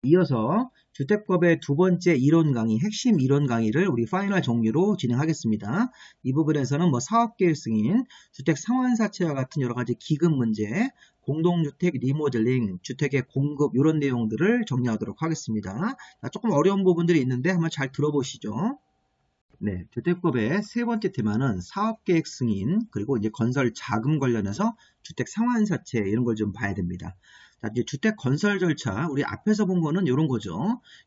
이어서 주택법의 두 번째 이론 강의, 핵심 이론 강의를 우리 파이널 종류로 진행하겠습니다. 이 부분에서는 사업계획 승인, 주택 상환사채와 같은 여러 가지 기금 문제, 공동주택 리모델링, 주택의 공급 이런 내용들을 정리하도록 하겠습니다. 조금 어려운 부분들이 있는데 한번 잘 들어보시죠. 네, 주택법의 세 번째 테마는 사업계획 승인, 그리고 이제 건설 자금 관련해서 주택 상환사채 이런 걸 좀 봐야 됩니다. 자, 이제 주택 건설 절차, 우리 앞에서 본 거는 이런 거죠.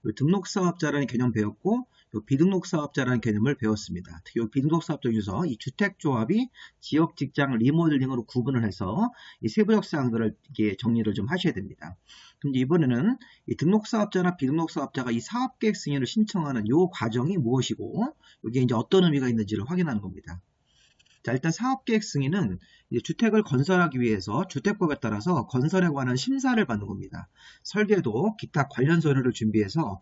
요 등록사업자라는 개념 배웠고, 요 비등록사업자라는 개념을 배웠습니다. 특히 요 비등록사업자 중에서 이 주택조합이 지역 직장 리모델링으로 구분을 해서 이 세부적 사항들을 이게 정리를 좀 하셔야 됩니다. 그럼 이제 이번에는 이 등록사업자나 비등록사업자가 이 사업계획 승인을 신청하는 요 과정이 무엇이고, 이게 이제 어떤 의미가 있는지를 확인하는 겁니다. 자, 일단 사업계획 승인은 이제 주택을 건설하기 위해서 주택법에 따라서 건설에 관한 심사를 받는 겁니다. 설계도, 기타 관련 서류를 준비해서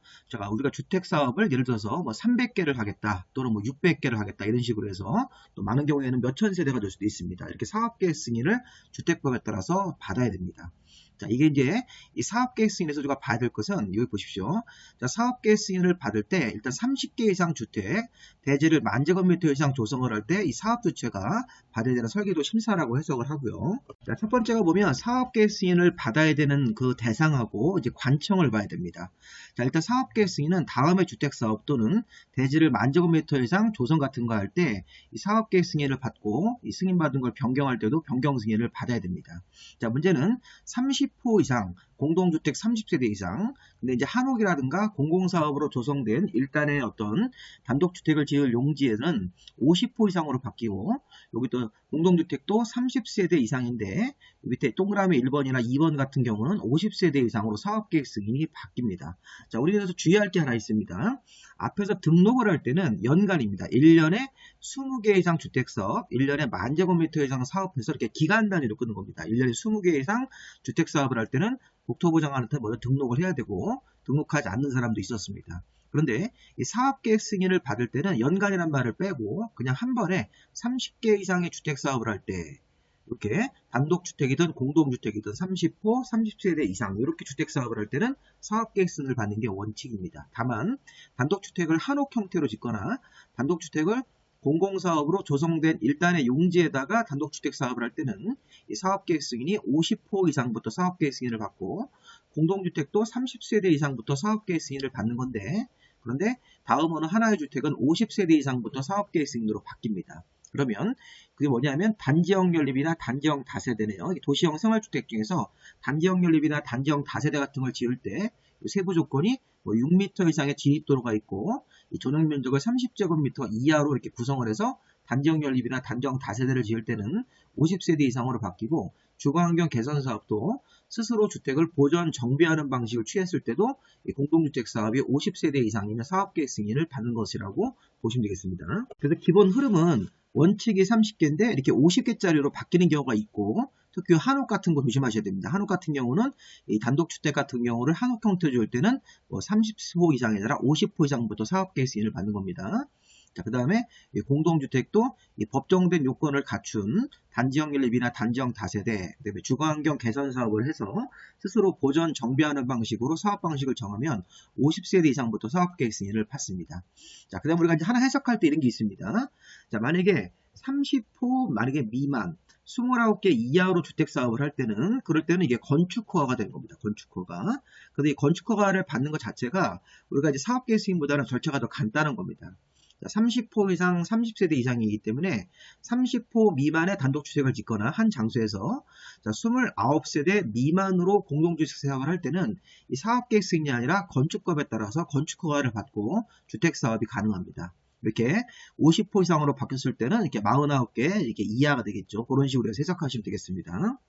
우리가 주택사업을 예를 들어서 300개를 하겠다 또는 600개를 하겠다 이런 식으로 해서 또 많은 경우에는 몇천 세대가 될 수도 있습니다. 이렇게 사업계획 승인을 주택법에 따라서 받아야 됩니다. 자, 이게 이제 이 사업계획 승인에서 우리가 봐야 될 것은 여기 보십시오. 자, 사업계획 승인을 받을 때 일단 30개 이상 주택, 대지를 10,000제곱미터 이상 조성을 할 때 이 사업주체가 받아야 되는 설계도 심사라고 해석을 하고요. 자, 첫 번째가 보면 사업계획 승인을 받아야 되는 그 대상하고 이제 관청을 봐야 됩니다. 자, 일단 사업계획 승인은 다음의 주택사업 또는 대지를 10,000제곱미터 이상 조성 같은 거 할 때 이 사업계획 승인을 받고 이 승인받은 걸 변경할 때도 변경 승인을 받아야 됩니다. 자, 문제는 30호 이상, 공동주택 30세대 이상, 근데 이제 한옥이라든가 공공사업으로 조성된 일단의 어떤 단독주택을 지을 용지에는 50호 이상으로 바뀌고, 여기 또 공동주택도 30세대 이상인데 밑에 동그라미 1번이나 2번 같은 경우는 50세대 이상으로 사업계획 승인이 바뀝니다. 자, 우리 그래서 주의할 게 하나 있습니다. 앞에서 등록을 할 때는 연간입니다. 1년에 20개 이상 주택사업, 1년에 10,000제곱미터 이상 사업해서 이렇게 기간 단위로 끄는 겁니다. 1년에 20개 이상 주택사업을 할 때는 국토부장관한테 먼저 등록을 해야 되고 등록하지 않는 사람도 있었습니다. 그런데 이 사업계획 승인을 받을 때는 연간이란 말을 빼고 그냥 한 번에 30개 이상의 주택사업을 할 때 이렇게 단독주택이든 공동주택이든 30호, 30세대 이상 이렇게 주택사업을 할 때는 사업계획 승인을 받는 게 원칙입니다. 다만 단독주택을 한옥 형태로 짓거나 단독주택을 공공사업으로 조성된 일단의 용지에다가 단독주택 사업을 할 때는 이 사업계획 승인이 50호 이상부터 사업계획 승인을 받고 공동주택도 30세대 이상부터 사업계획 승인을 받는 건데, 그런데 다음 어느 하나의 주택은 50세대 이상부터 사업계획 승인으로 바뀝니다. 그러면 그게 뭐냐면 단지형 연립이나 단지형 다세대네요. 도시형 생활주택 중에서 단지형 연립이나 단지형 다세대 같은 걸 지을 때 세부 조건이 6m 이상의 진입도로가 있고 이 전용 면적을 30제곱미터 이하로 이렇게 구성을 해서 단지형 연립이나 단지형 다세대를 지을 때는 50세대 이상으로 바뀌고, 주거환경 개선 사업도 스스로 주택을 보존 정비하는 방식을 취했을 때도 이 공동주택 사업이 50세대 이상이면 사업계획 승인을 받는 것이라고 보시면 되겠습니다. 그래서 기본 흐름은 원칙이 30개인데 이렇게 50개짜리로 바뀌는 경우가 있고, 특히 한옥 같은 거 조심하셔야 됩니다. 한옥 같은 경우는 이 단독주택 같은 경우를 한옥 형태로 지을 때는 30호 이상이 아니라 50호 이상부터 사업계획 승인을 받는 겁니다. 자, 그 다음에 공동주택도 이 법정된 요건을 갖춘 단지형 연립이나 단지형 다세대, 그다음에 주거환경 개선 사업을 해서 스스로 보존 정비하는 방식으로 사업 방식을 정하면 50세대 이상부터 사업계획 승인을 받습니다. 자, 그 다음에 우리가 이제 하나 해석할 때 이런 게 있습니다. 자, 만약에 30호 만약에 미만 29개 이하로 주택사업을 할 때는, 그럴 때는 이게 건축허가가 되는 겁니다. 건축허가. 근데 이 건축허가를 받는 것 자체가 우리가 이제 사업계획 승인보다는 절차가 더 간단한 겁니다. 30호 이상 30세대 이상이기 때문에 30호 미만의 단독주택을 짓거나 한 장소에서 29세대 미만으로 공동주택 사업을 할 때는 이 사업계획 승인이 아니라 건축법에 따라서 건축허가를 받고 주택사업이 가능합니다. 이렇게 50호 이상으로 바뀌었을 때는 이렇게 49개 이렇게 이하가 되겠죠. 그런 식으로 해서 해석하시면 되겠습니다.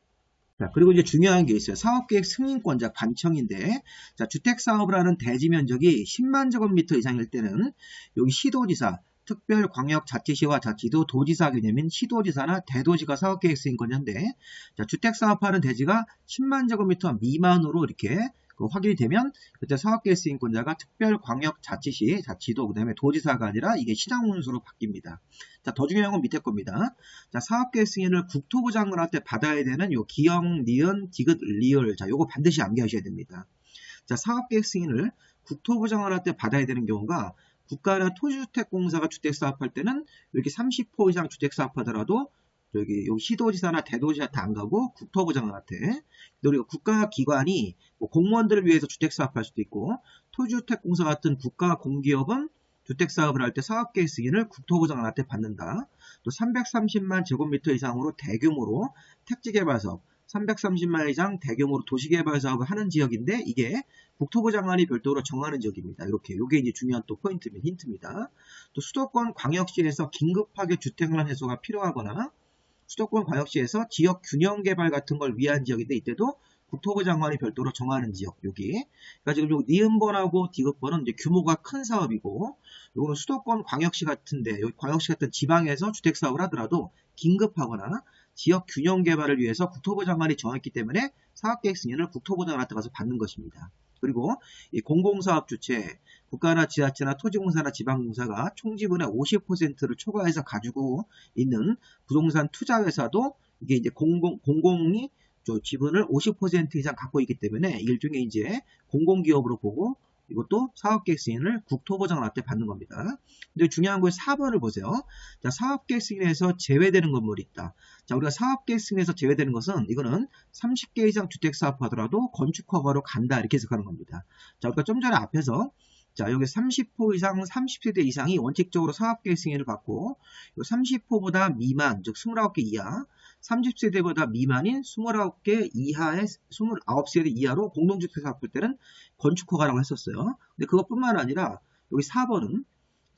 자, 그리고 이제 중요한 게 있어요. 사업계획 승인권자 관청인데, 자, 주택사업을 하는 대지 면적이 10만 제곱미터 이상일 때는 여기 시도지사, 특별광역자치시와 자치도 도지사 개념인 시도지사나 대도시가 사업계획 승인권자인데, 자, 주택사업하는 대지가 10만 제곱미터 미만으로 이렇게 확인이 되면 그때 사업계획 승인권자가 특별광역자치시, 자치도, 그 다음에 도지사가 아니라 이게 시장문수로 바뀝니다. 자, 더 중요한 건 밑에 겁니다. 자, 사업계획 승인을 국토부 장관한테 받아야 되는 요 기역, 니은, 디귿, 리을. 자, 요거 반드시 암기하셔야 됩니다. 자, 사업계획 승인을 국토부 장관할 때 받아야 되는 경우가 국가나 토지주택공사가 주택사업할 때는 이렇게 30호 이상 주택사업하더라도 여기 시도지사나 대도지사한테 안 가고 국토부 장관한테. 우리가 국가기관이 뭐 공무원들을 위해서 주택사업할 수도 있고 토지주택공사 같은 국가 공기업은 주택사업을 할 때 사업계획 승인을 국토부 장관한테 받는다. 또 330만 제곱미터 이상으로 대규모로 택지개발사업, 330만 이상 대규모로 도시개발 사업을 하는 지역인데 이게 국토부 장관이 별도로 정하는 지역입니다. 이렇게 요게 이제 중요한 또 포인트입니다. 힌트입니다. 또 수도권 광역시에서 긴급하게 주택난 해소가 필요하거나 수도권 광역시에서 지역 균형 개발 같은 걸 위한 지역인데 이때도 국토부 장관이 별도로 정하는 지역 여기. 그러니까 지금 요 니은번하고 디귿번은 이제 규모가 큰 사업이고 요거는 수도권 광역시 같은데 여기 광역시 같은 지방에서 주택 사업을 하더라도 긴급하거나 지역 균형 개발을 위해서 국토부 장관이 정했기 때문에 사업계획 승인을 국토부 장관한테 가서 받는 것입니다. 그리고 이 공공사업 주체, 국가나 지자체나 토지공사나 지방공사가 총지분의 50%를 초과해서 가지고 있는 부동산 투자회사도 이게 이제 공공이 지분을 50% 이상 갖고 있기 때문에 일종의 이제 공공기업으로 보고 이것도 사업계획 승인을 국토부 장관한테 받는 겁니다. 근데 중요한 건 4번을 보세요. 자, 사업계획 승인에서 제외되는 건물이 있다. 자, 우리가 사업계획 승인에서 제외되는 것은 이거는 30개 이상 주택사업 하더라도 건축허가로 간다 이렇게 해석하는 겁니다. 자, 우리가 좀 전에 앞에서 자, 여기 30호 이상 30세대 이상이 원칙적으로 사업계획 승인을 받고 30호보다 미만, 즉 29개 이하, 30세대보다 미만인 29개 이하의 29세대 이하로 공동주택 사업할 때는 건축허가라고 했었어요. 근데 그것뿐만 아니라 여기 4번은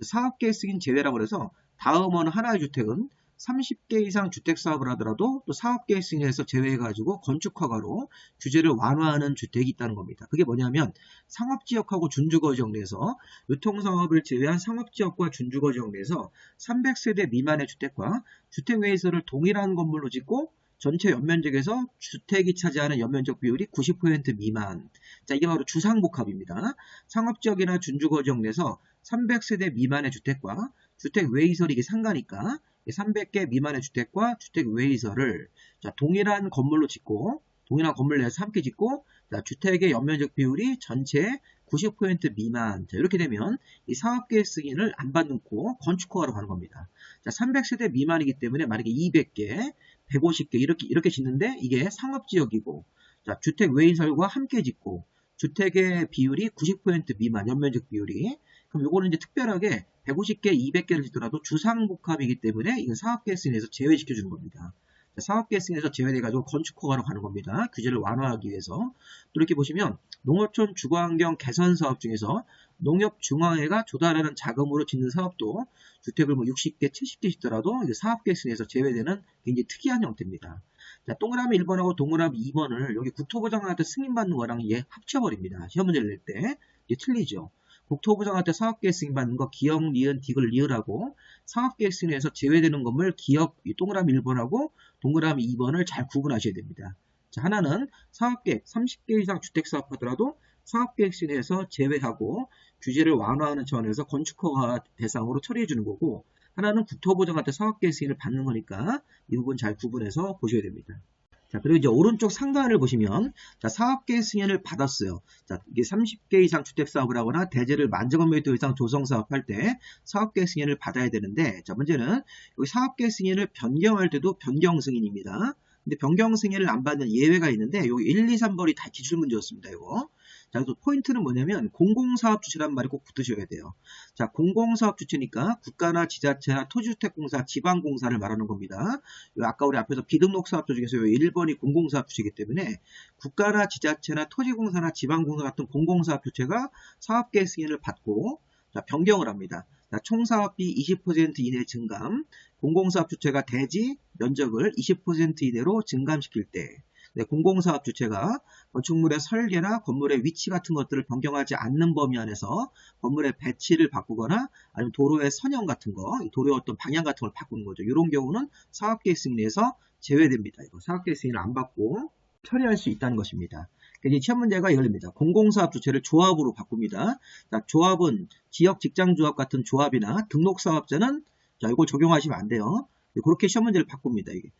사업계획 승인 제외라고 해서 다음은 하나의 주택은 30개 이상 주택사업을 하더라도 또 사업계획 승인에서 제외해가지고 건축허가로 규제를 완화하는 주택이 있다는 겁니다. 그게 뭐냐면 상업지역하고 준주거지역 내에서 유통사업을 제외한 상업지역과 준주거지역 내에서 300세대 미만의 주택과 주택외에서를 동일한 건물로 짓고 전체 연면적에서 주택이 차지하는 연면적 비율이 90% 미만. 자, 이게 바로 주상복합입니다. 상업지역이나 준주거지역 내에서 300세대 미만의 주택과 주택 외이설이 이게 상가니까 300개 미만의 주택과 주택 외이설을 자, 동일한 건물로 짓고 동일한 건물 내에서 함께 짓고 자, 주택의 연면적 비율이 전체 90% 미만. 자, 이렇게 되면 이 사업계획 승인을 안 받고 건축허가로 가는 겁니다. 자, 300세대 미만이기 때문에 만약에 200개, 150개 이렇게 짓는데 이게 상업지역이고 자, 주택 외이설과 함께 짓고 주택의 비율이 90% 미만, 연면적 비율이. 그럼 요거는 이제 특별하게 150개, 200개를 짓더라도 주상복합이기 때문에 이건 사업계획 승인에서 제외시켜주는 겁니다. 사업계획 승인에서 제외돼가지고 건축허가로 가는 겁니다. 규제를 완화하기 위해서. 또 이렇게 보시면 농어촌 주거환경 개선 사업 중에서 농협중앙회가 조달하는 자금으로 짓는 사업도 주택을 뭐 60개, 70개 짓더라도 사업계획 승인에서 제외되는 굉장히 특이한 형태입니다. 자, 동그라미 1번하고 동그라미 2번을 여기 국토부 장관한테 승인받는 거랑 얘 합쳐버립니다. 시험 문제를 낼 때. 이게 틀리죠. 국토부 장관한테 사업계획 승인 받는 거 기역, 니은, 디귿, 리을하고 사업계획 승인에서 제외되는 건물 기역, 동그라미 1번하고 동그라미 2번을 잘 구분하셔야 됩니다. 자, 하나는 사업계획 30개 이상 주택사업 하더라도 사업계획 승인에서 제외하고 규제를 완화하는 차원에서 건축허가 대상으로 처리해 주는 거고 하나는 국토부 장관한테 사업계획 승인을 받는 거니까 이 부분 잘 구분해서 보셔야 됩니다. 자, 그리고 이제 오른쪽 상단을 보시면, 자, 사업계획 승인을 받았어요. 자, 이게 30개 이상 주택사업을 하거나 대지를 10,000제곱미터 이상 조성사업할 때 사업계획 승인을 받아야 되는데, 자, 문제는 여기 사업계획 승인을 변경할 때도 변경 승인입니다. 근데 변경 승인을 안 받는 예외가 있는데, 여기 1, 2, 3번이 다 기출문제였습니다, 이거. 자, 그래서 포인트는 뭐냐면 공공사업 주체라는 말이 꼭 붙으셔야 돼요. 자, 공공사업 주체니까 국가나 지자체나 토지주택공사, 지방공사를 말하는 겁니다. 아까 우리 앞에서 비등록사업주 중에서 1번이 공공사업 주체이기 때문에 국가나 지자체나 토지공사나 지방공사 같은 공공사업 주체가 사업계획 승인을 받고 자, 변경을 합니다. 자, 총사업비 20% 이내 증감, 공공사업 주체가 대지 면적을 20% 이내로 증감시킬 때 네, 공공사업 주체가 건축물의 설계나 건물의 위치 같은 것들을 변경하지 않는 범위 안에서 건물의 배치를 바꾸거나 아니면 도로의 선형 같은 거, 도로의 어떤 방향 같은 걸 바꾸는 거죠. 이런 경우는 사업계획 승인에서 제외됩니다. 이거 사업계획 승인을 안 받고 처리할 수 있다는 것입니다. 그러니까 시험 문제가 이겁니다. 공공사업 주체를 조합으로 바꿉니다. 자, 조합은 지역 직장조합 같은 조합이나 등록사업자는 자, 이걸 적용하시면 안 돼요. 그렇게 시험 문제를 바꿉니다. 이게.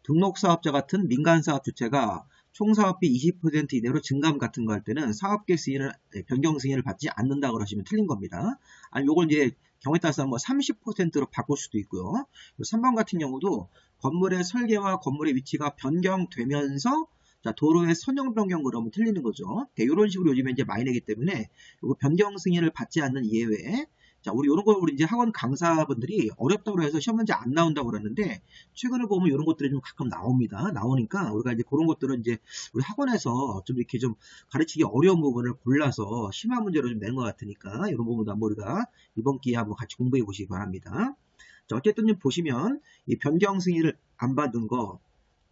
등록사업자 같은 민간사업 주체가 총사업비 20% 이내로 증감 같은 거 할 때는 사업계획 승인을 변경 승인을 받지 않는다고 하시면 틀린 겁니다. 아니 요걸 이제 경우에 따라서 뭐 30%로 바꿀 수도 있고요. 3번 같은 경우도 건물의 설계와 건물의 위치가 변경되면서 자, 도로의 선형 변경 그러면 틀리는 거죠. 이런 식으로 요즘에 이제 많이 내기 때문에 요거 변경 승인을 받지 않는 예외. 자, 우리 이런 걸 우리 이제 학원 강사분들이 어렵다고 해서 시험 문제 안 나온다고 그러는데 최근에 보면 이런 것들이 좀 가끔 나옵니다. 나오니까 우리가 이제 그런 것들은 이제 우리 학원에서 좀 이렇게 좀 가르치기 어려운 부분을 골라서 심한 문제로 좀 낸 것 같으니까 이런 부분도 한번 우리가 이번 기회에 한번 같이 공부해 보시기 바랍니다. 자, 어쨌든 보시면 이 변경 승인을 안 받은 거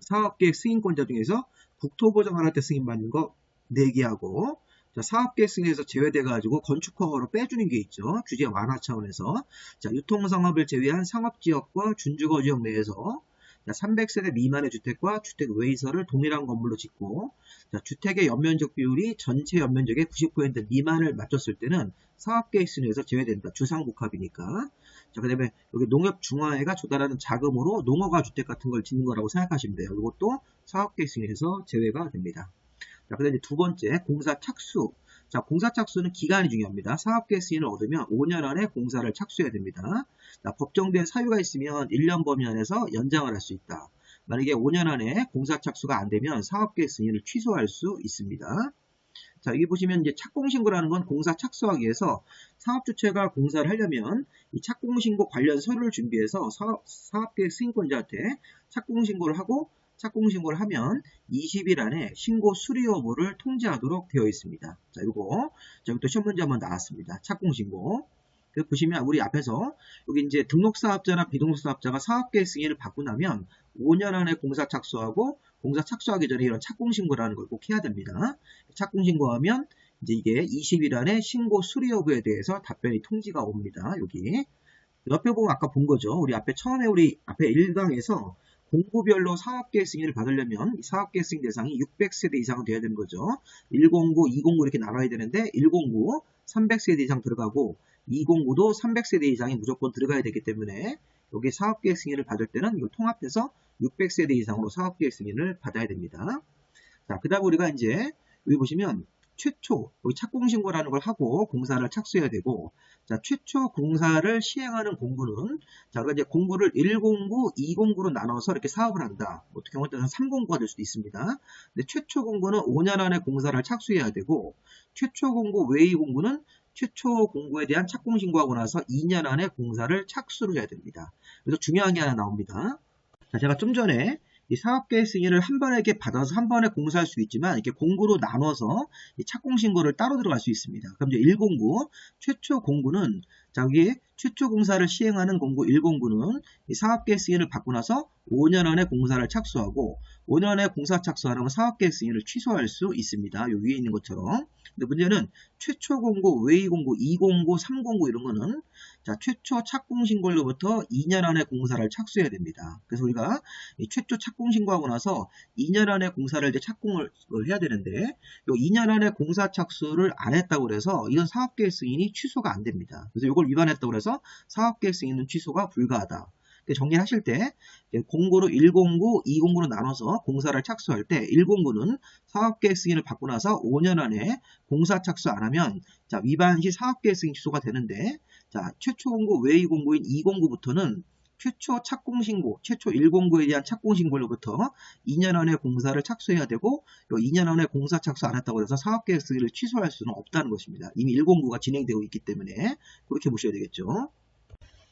사업계획 승인권자 중에서 국토보정할 때 승인받는 거 4개하고 자, 사업계획 승인에서 제외돼가지고 건축허가로 빼주는 게 있죠. 규제 완화 차원에서 자, 유통상업을 제외한 상업지역과 준주거지역 내에서 자, 300세대 미만의 주택과 주택 외의설을 동일한 건물로 짓고 자, 주택의 연면적 비율이 전체 연면적의 90% 미만을 맞췄을 때는 사업계획 승인에서 제외된다. 주상복합이니까. 자, 그 다음에 여기 농협중화회가 조달하는 자금으로 농어가 주택 같은 걸 짓는 거라고 생각하시면 돼요. 이것도 사업계획 승인에서 제외가 됩니다. 자, 그 다음에 두 번째, 공사 착수. 자, 공사 착수는 기간이 중요합니다. 사업계획 승인을 얻으면 5년 안에 공사를 착수해야 됩니다. 자, 법정된 사유가 있으면 1년 범위 안에서 연장을 할 수 있다. 만약에 5년 안에 공사 착수가 안 되면 사업계획 승인을 취소할 수 있습니다. 자, 여기 보시면 이제 착공신고라는 건 공사 착수하기 위해서 사업주체가 공사를 하려면 이 착공신고 관련 서류를 준비해서 사업계획 승인권자한테 착공신고를 하고 착공신고를 하면 20일 안에 신고 수리 여부를 통지하도록 되어 있습니다. 자, 요거 또 시험 문제 한번 나왔습니다. 착공신고. 그래서 보시면 우리 앞에서 여기 이제 등록사업자나 비등록사업자가 사업계획 승인을 받고 나면 5년 안에 공사 착수하고 공사 착수하기 전에 이런 착공신고라는 걸 꼭 해야 됩니다. 착공신고하면 이제 이게 20일 안에 신고 수리 여부에 대해서 답변이 통지가 옵니다. 여기 옆에 보면 아까 본 거죠. 우리 앞에 처음에 우리 앞에 1강에서 공구별로 사업계획 승인을 받으려면 사업계획 승인 대상이 600세대 이상은 돼야 되는 거죠. 109, 209 이렇게 나눠야 되는데 109 300세대 이상 들어가고 209도 300세대 이상이 무조건 들어가야 되기 때문에 여기 사업계획 승인을 받을 때는 이걸 통합해서 600세대 이상으로 사업계획 승인을 받아야 됩니다. 자, 그 다음 우리가 이제 여기 보시면 최초 여기 착공신고라는 걸 하고 공사를 착수해야 되고 자, 최초 공사를 시행하는 공구는 자, 우리가 이제 공구를 1공구, 2공구로 나눠서 이렇게 사업을 한다. 어떻게 경우에 따라서 3공구가 될 수도 있습니다. 근데 최초 공구는 5년 안에 공사를 착수해야 되고 최초 공구 외의 공구는 최초 공구에 대한 착공신고하고 나서 2년 안에 공사를 착수를 해야 됩니다. 그래서 중요한 게 하나 나옵니다. 자, 제가 좀 전에 이 사업계획 승인을 한 번에 이렇게 받아서 한 번에 공사할 수 있지만 이렇게 공구로 나눠서 이 착공신고를 따로 들어갈 수 있습니다. 그럼 이제 1공구 최초 공구는 자, 여기 최초 공사를 시행하는 공구 1공구는 이 사업계획 승인을 받고 나서 5년 안에 공사를 착수하고 5년 안에 공사 착수 안 하면 사업계획 승인을 취소할 수 있습니다. 요 위에 있는 것처럼. 근데 문제는 최초 공고, 외의 공고, 2공고, 3공고 이런 거는 자, 최초 착공 신고로부터 2년 안에 공사를 착수해야 됩니다. 그래서 우리가 이 최초 착공 신고하고 나서 2년 안에 공사를 이제 착공을 해야 되는데 요 2년 안에 공사 착수를 안 했다고 그래서 이건 사업계획 승인이 취소가 안 됩니다. 그래서 이걸 위반했다고 그래서 사업계획 승인은 취소가 불가하다. 정리하실 때 공고로 1공구, 2공구로 나눠서 공사를 착수할 때 1공구는 사업계획 승인을 받고 나서 5년 안에 공사 착수 안 하면 자, 위반 시 사업계획 승인 취소가 되는데 자, 최초 공고 외의 공고인 2공구부터는 최초 착공신고, 최초 1공구에 대한 착공신고로부터 2년 안에 공사를 착수해야 되고 2년 안에 공사 착수 안 했다고 해서 사업계획 승인을 취소할 수는 없다는 것입니다. 이미 1공구가 진행되고 있기 때문에 그렇게 보셔야 되겠죠.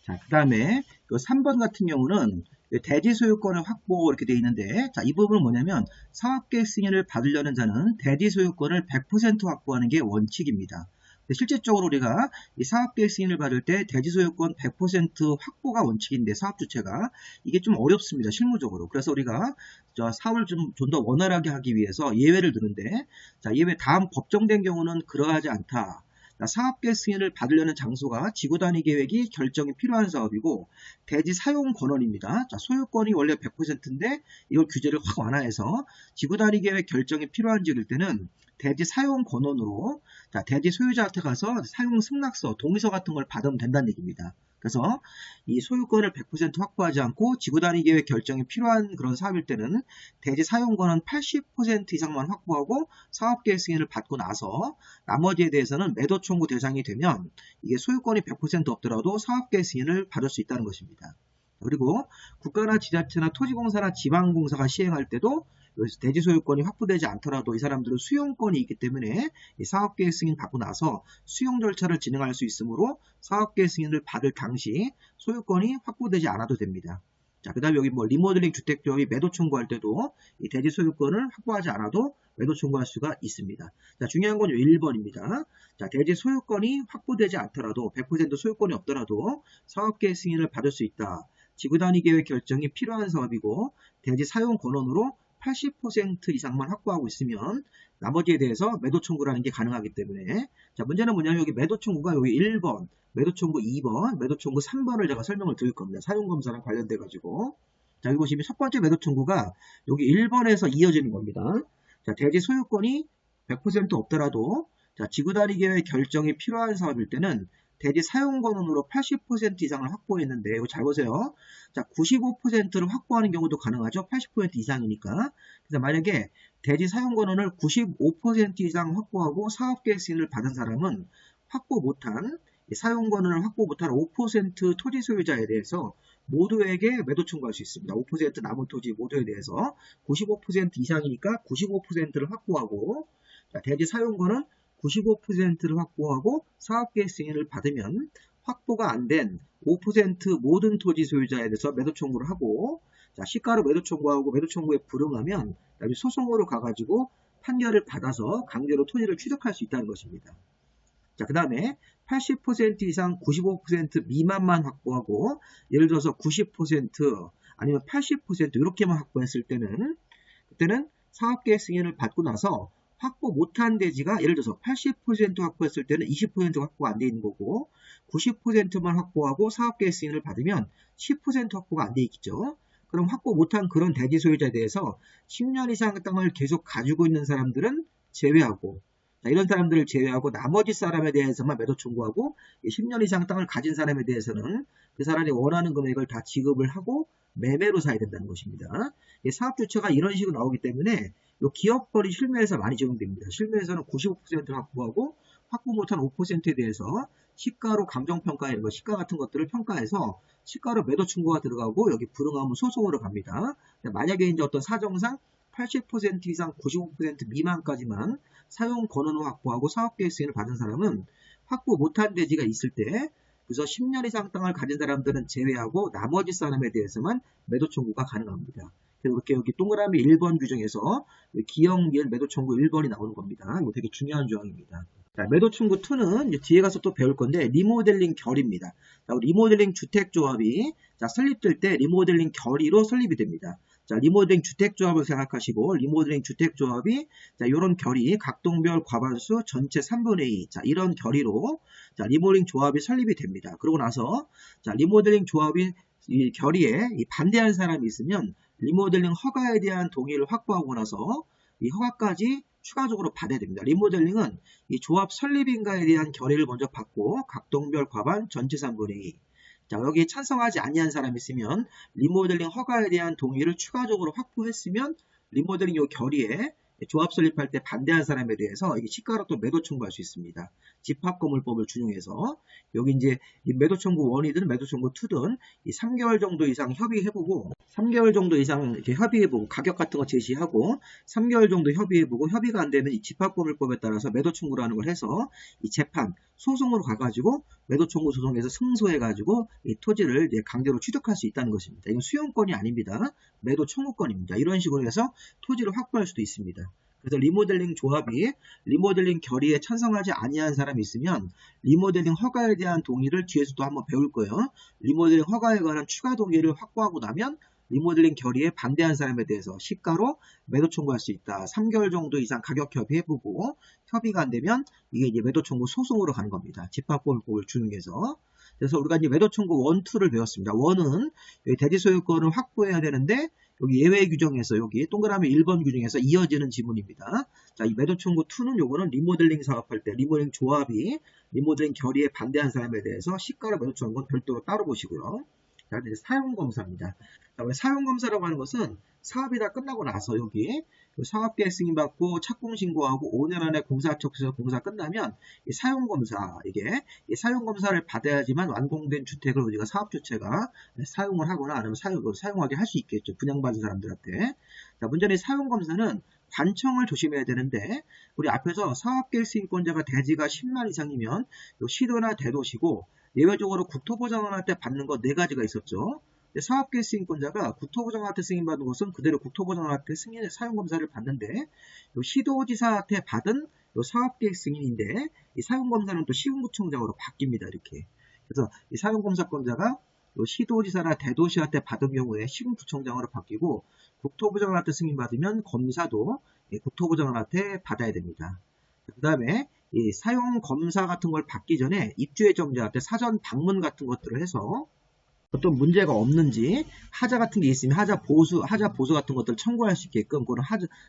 자, 그 다음에 3번 같은 경우는 대지 소유권의 확보 이렇게 되어 있는데 자, 이 부분은 뭐냐면 사업계획 승인을 받으려는 자는 대지 소유권을 100% 확보하는 게 원칙입니다. 실질적으로 우리가 이 사업계획 승인을 받을 때 대지 소유권 100% 확보가 원칙인데 사업 주체가 이게 좀 어렵습니다. 실무적으로. 그래서 우리가 사업을 좀 더 원활하게 하기 위해서 예외를 두는데 자, 예외 다음 법정된 경우는 그러하지 않다. 사업계획 승인을 받으려는 장소가 지구단위 계획이 결정이 필요한 사업이고 대지 사용 권원입니다. 자, 소유권이 원래 100%인데 이걸 규제를 확 완화해서 지구단위 계획 결정이 필요한 지역일 때는 대지 사용 권한으로 자, 대지 소유자한테 가서 사용 승낙서, 동의서 같은 걸 받으면 된다는 얘기입니다. 그래서 이 소유권을 100% 확보하지 않고 지구단위 계획 결정이 필요한 그런 사업일 때는 대지 사용권은 80% 이상만 확보하고 사업계획 승인을 받고 나서 나머지에 대해서는 매도 청구 대상이 되면 이게 소유권이 100% 없더라도 사업계획 승인을 받을 수 있다는 것입니다. 그리고 국가나 지자체나 토지공사나 지방공사가 시행할 때도 여기서 대지 소유권이 확보되지 않더라도 이 사람들은 수용권이 있기 때문에 이 사업계획 승인 받고 나서 수용 절차를 진행할 수 있으므로 사업계획 승인을 받을 당시 소유권이 확보되지 않아도 됩니다. 자, 그 다음에 여기 뭐 리모델링 주택조합이 매도 청구할 때도 이 대지 소유권을 확보하지 않아도 매도 청구할 수가 있습니다. 자, 중요한 건 1번입니다. 자, 대지 소유권이 확보되지 않더라도 100% 소유권이 없더라도 사업계획 승인을 받을 수 있다. 지구단위 계획 결정이 필요한 사업이고 대지 사용 권한으로 80% 이상만 확보하고 있으면 나머지에 대해서 매도 청구라는 게 가능하기 때문에 자, 문제는 뭐냐면 여기 매도 청구가 여기 1번, 매도 청구 2번, 매도 청구 3번을 제가 설명을 드릴 겁니다. 사용검사랑 관련돼 가지고 자, 여기 보시면 첫 번째 매도 청구가 여기 1번에서 이어지는 겁니다. 자, 대지 소유권이 100% 없더라도 자, 지구단위 계획 결정이 필요한 사업일 때는 대지 사용 권한으로 80% 이상을 확보했는데 이거 잘 보세요. 자, 95%를 확보하는 경우도 가능하죠. 80% 이상이니까. 그래서 만약에 대지 사용 권한을 95% 이상 확보하고 사업계획 승인을 받은 사람은 확보 못한 사용 권한을 확보 못한 5% 토지 소유자에 대해서 모두에게 매도 청구할 수 있습니다. 5% 남은 토지 모두에 대해서 95% 이상이니까 95%를 확보하고 자, 대지 사용 권한 95%를 확보하고 사업계획 승인을 받으면 확보가 안 된 5% 모든 토지 소유자에 대해서 매도 청구를 하고 자, 시가로 매도 청구하고 매도 청구에 불응하면 소송으로 가가지고 판결을 받아서 강제로 토지를 취득할 수 있다는 것입니다. 자, 그 다음에 80% 이상 95% 미만만 확보하고 예를 들어서 90% 아니면 80% 이렇게만 확보했을 때는 그때는 사업계획 승인을 받고 나서 확보 못한 대지가 예를 들어서 80% 확보했을 때는 20% 확보가 안 돼 있는 거고 90%만 확보하고 사업계획 승인을 받으면 10% 확보가 안 돼 있겠죠. 그럼 확보 못한 그런 대지 소유자에 대해서 10년 이상 땅을 계속 가지고 있는 사람들은 제외하고 자, 이런 사람들을 제외하고 나머지 사람에 대해서만 매도 청구하고 10년 이상 땅을 가진 사람에 대해서는 그 사람이 원하는 금액을 다 지급을 하고 매매로 사야 된다는 것입니다. 사업 주체가 이런 식으로 나오기 때문에 기업벌이 실무에서 많이 적용됩니다. 실무에서는 95%를 확보하고 확보 못한 5%에 대해서 시가로 감정평가 이런 거 시가 같은 것들을 평가해서 시가로 매도 청구가 들어가고 여기 불응하면 소송으로 갑니다. 만약에 이제 어떤 사정상 80% 이상 95% 미만까지만 사용 권한을 확보하고 사업계획 승인을 받은 사람은 확보 못한 대지가 있을 때 그래서 10년 이상 땅을 가진 사람들은 제외하고 나머지 사람에 대해서만 매도 청구가 가능합니다. 이렇게 여기 동그라미 1번 규정에서 기형 및 매도 청구 1번이 나오는 겁니다. 이거 되게 중요한 조항입니다. 자, 매도 청구 2는 이제 뒤에 가서 또 배울 건데 리모델링 결의입니다. 자, 리모델링 주택조합이 자, 설립될 때 리모델링 결의로 설립이 됩니다. 자, 리모델링 주택조합을 생각하시고 리모델링 주택조합이 자, 이런 결의 각동별 과반수 전체 3분의 2 자, 이런 결의로 자, 리모델링 조합이 설립이 됩니다. 그러고 나서 자, 리모델링 조합이 이 결의에 반대하는 사람이 있으면 리모델링 허가에 대한 동의를 확보하고 나서 이 허가까지 추가적으로 받아야 됩니다. 리모델링은 이 조합 설립인가에 대한 결의를 먼저 받고 각동별 과반 전체 3분의 2 자, 여기 찬성하지 아니한 사람이 있으면 리모델링 허가에 대한 동의를 추가적으로 확보했으면 리모델링 요 결의에 조합 설립할 때 반대한 사람에 대해서 이게 시가로 또 매도 청구할 수 있습니다. 집합건물법을 준용해서 여기 이제 이 매도 청구 1이든 매도 청구 2든 이 3개월 정도 이상 협의해보고 3개월 정도 이상 이렇게 협의해보고 가격 같은 거 제시하고 3개월 정도 협의해보고 협의가 안 되면 이 집합건물법에 따라서 매도 청구라는 걸 해서 이 재판 소송으로 가가지고 매도 청구 소송에서 승소해가지고 이 토지를 이제 강제로 취득할 수 있다는 것입니다. 이건 수용권이 아닙니다. 매도 청구권입니다. 이런 식으로 해서 토지를 확보할 수도 있습니다. 그래서 리모델링 조합이 리모델링 결의에 찬성하지 아니한 사람이 있으면 리모델링 허가에 대한 동의를 뒤에서도 한번 배울 거예요. 리모델링 허가에 관한 추가 동의를 확보하고 나면 리모델링 결의에 반대한 사람에 대해서 시가로 매도 청구할 수 있다. 3개월 정도 이상 가격 협의해보고 협의가 안 되면 이게 이제 매도 청구 소송으로 가는 겁니다. 집합법을 준용해서. 그래서 우리가 이제 매도 청구 1, 2를 배웠습니다. 1은 대지 소유권을 확보해야 되는데 여기 예외 규정에서 여기 동그라미 1번 규정에서 이어지는 지문입니다. 자, 이 매도 청구 2는 요거는 리모델링 사업할 때 리모델링 조합이 리모델링 결의에 반대한 사람에 대해서 시가로 매도 청구한 건 별도로 따로 보시고요. 자, 이제 사용검사입니다. 자, 사용검사라고 하는 것은 사업이 다 끝나고 나서 여기 사업계획 승인받고 착공 신고하고 5년 안에 공사 접수해서 공사 끝나면 이 사용검사, 이게 이 사용검사를 받아야지만 완공된 주택을 우리가 사업주체가 사용을 하거나 아니면 사용하게 할 수 있겠죠. 분양받은 사람들한테. 자, 문제는 이 사용검사는 관청을 조심해야 되는데 우리 앞에서 사업계획 승인권자가 대지가 10만 이상이면 시도나 대도시고 예외적으로 국토보장원한테 받는 거 4가지가 있었죠. 사업계획 승인권자가 국토보장원한테 승인받은 것은 그대로 국토보장원한테 사용검사를 받는데 시도지사한테 받은 사업계획 승인인데 이 사용검사는 또 시군구청장으로 바뀝니다. 이렇게. 그래서 이 사용검사권자가 시도지사나 대도시한테 받은 경우에 시군구청장으로 바뀌고 국토보장원한테 승인받으면 검사도 국토보장원한테 받아야 됩니다. 그 다음에 이 사용검사 같은 걸 받기 전에 입주예정자한테 사전 방문 같은 것들을 해서 어떤 문제가 없는지 하자 같은 게 있으면 하자 보수 같은 것들을 청구할 수 있게끔 그런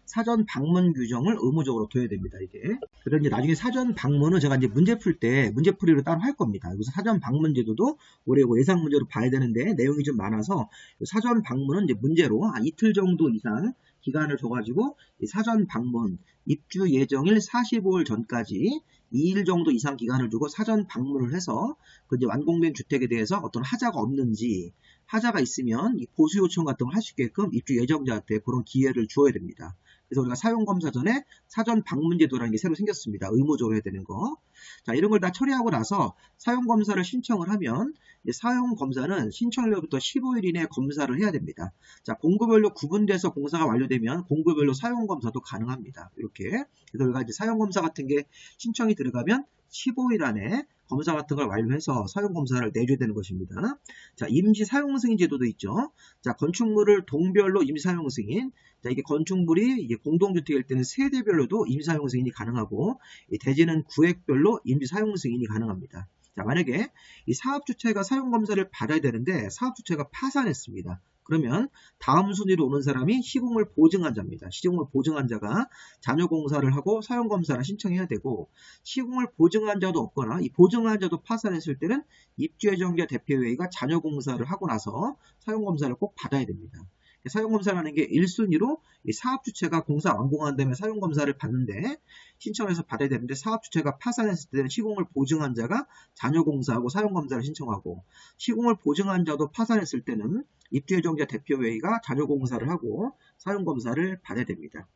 사전 방문 규정을 의무적으로 둬야 됩니다. 이게. 그래서 이제 나중에 사전 방문은 제가 이제 문제 풀 때 문제풀이로 따로 할 겁니다. 그래서 사전 방문 제도도 올해 예상 문제로 봐야 되는데 내용이 좀 많아서 사전 방문은 이제 문제로 한 이틀 정도 이상 기간을 줘가지고 사전 방문 입주 예정일 45일 전까지 2일 정도 이상 기간을 두고 사전 방문을 해서 그 이제 완공된 주택에 대해서 어떤 하자가 없는지 하자가 있으면 이 보수 요청 같은 걸 할 수 있게끔 입주 예정자한테 그런 기회를 주어야 됩니다. 그래서 우리가 사용검사 전에 사전 방문 제도라는 게 새로 생겼습니다. 의무적으로 해야 되는 거. 자, 이런 걸 다 처리하고 나서 사용검사를 신청을 하면 사용검사는 신청일로부터 15일 이내에 검사를 해야 됩니다. 자, 공구별로 구분돼서 공사가 완료되면 공구별로 사용검사도 가능합니다. 이렇게. 그래서 우리가 이제 사용검사 같은 게 신청이 들어가면 15일 안에 검사 같은 걸 완료해서 사용검사를 내줘야 되는 것입니다. 자, 임시사용승인 제도도 있죠. 자, 건축물을 동별로 임시사용승인. 자, 이게 건축물이 이게 공동주택일 때는 세대별로도 임시사용승인이 가능하고, 대지는 구획별로 임시사용승인이 가능합니다. 자, 만약에 이 사업주체가 사용검사를 받아야 되는데 사업주체가 파산했습니다. 그러면 다음 순위로 오는 사람이 시공을 보증한 자입니다. 시공을 보증한 자가 잔여공사를 하고 사용검사를 신청해야 되고 시공을 보증한 자도 없거나 이 보증한 자도 파산했을 때는 입주예정자 대표회의가 잔여공사를 하고 나서 사용검사를 꼭 받아야 됩니다. 사용검사라는 게 1순위로 이 사업주체가 공사 완공한 다음에 사용검사를 받는데 신청해서 받아야 되는데 사업주체가 파산했을 때는 시공을 보증한 자가 잔여공사하고 사용검사를 신청하고 시공을 보증한 자도 파산했을 때는 입주예정자 대표회의가 잔여공사를 하고 사용검사를 받아야 됩니다.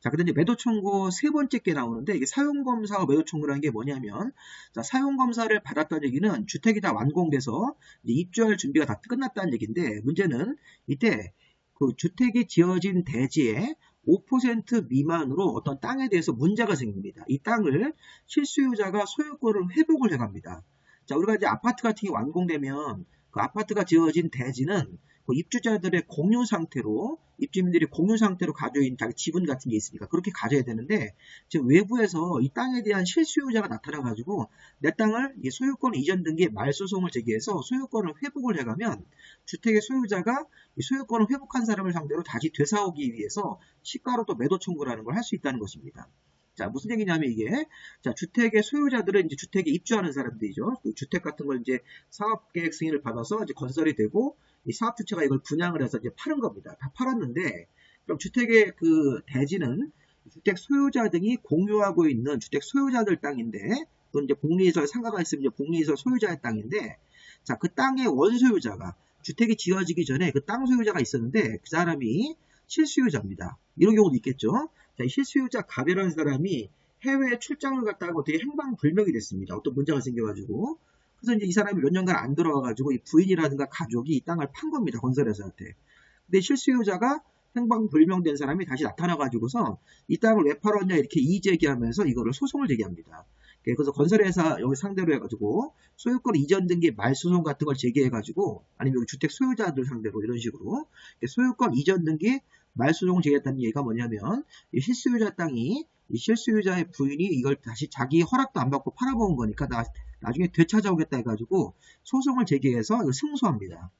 자, 근데 이제 매도 청구 세 번째 게 나오는데 이게 사용검사와 매도 청구라는 게 뭐냐면 자, 사용검사를 받았다는 얘기는 주택이 다 완공돼서 이제 입주할 준비가 다 끝났다는 얘기인데 문제는 이때 그 주택이 지어진 대지의 5% 미만으로 어떤 땅에 대해서 문제가 생깁니다. 이 땅을 실소유자가 소유권을 회복을 해갑니다. 자, 우리가 이제 아파트 같은 게 완공되면 그 아파트가 지어진 대지는 그 입주자들의 공유 상태로 입주민들이 공유 상태로 가지고 있는 자기 지분 같은 게 있으니까 그렇게 가져야 되는데 지금 외부에서 이 땅에 대한 실소유자가 나타나가지고 내 땅을 이 소유권 이전 등기 말소송을 제기해서 소유권을 회복을 해가면 주택의 소유자가 이 소유권을 회복한 사람을 상대로 다시 되사오기 위해서 시가로 또 매도 청구라는 걸 할 수 있다는 것입니다. 자, 무슨 얘기냐면 이게, 자, 주택의 소유자들은 이제 주택에 입주하는 사람들이죠. 그 주택 같은 걸 이제 사업계획 승인을 받아서 이제 건설이 되고, 이 사업주체가 이걸 분양을 해서 이제 파는 겁니다. 다 팔았는데, 그럼 주택의 그 대지는 주택 소유자 등이 공유하고 있는 주택 소유자들 땅인데, 또 이제 공리시설 상가가 있으면 이제 공리시설 소유자의 땅인데, 자, 그 땅의 원소유자가 주택이 지어지기 전에 그 땅 소유자가 있었는데, 그 사람이 실소유자입니다. 이런 경우도 있겠죠. 자, 실소유자 갑이라는 사람이 해외에 출장을 갔다 하고 되게 행방불명이 됐습니다. 어떤 문제가 생겨가지고. 그래서 이제 이 사람이 몇 년간 안 들어와가지고 이 부인이라든가 가족이 이 땅을 판 겁니다. 건설회사한테. 근데 실소유자가 행방불명된 사람이 다시 나타나가지고서 이 땅을 왜 팔았냐 이렇게 이의제기하면서 이거를 소송을 제기합니다. 그래서 건설회사 여기 상대로 해가지고 소유권 이전 등기 말소송 같은 걸 제기해가지고 아니면 여기 주택 소유자들 상대로 이런 식으로 소유권 이전 등기 말소송 제기했다는 얘기가 뭐냐면 이 실소유자 땅이 이 실소유자의 부인이 이걸 다시 자기 허락도 안 받고 팔아먹은 거니까 나중에 되찾아오겠다 해가지고 소송을 제기해서 이걸 승소합니다.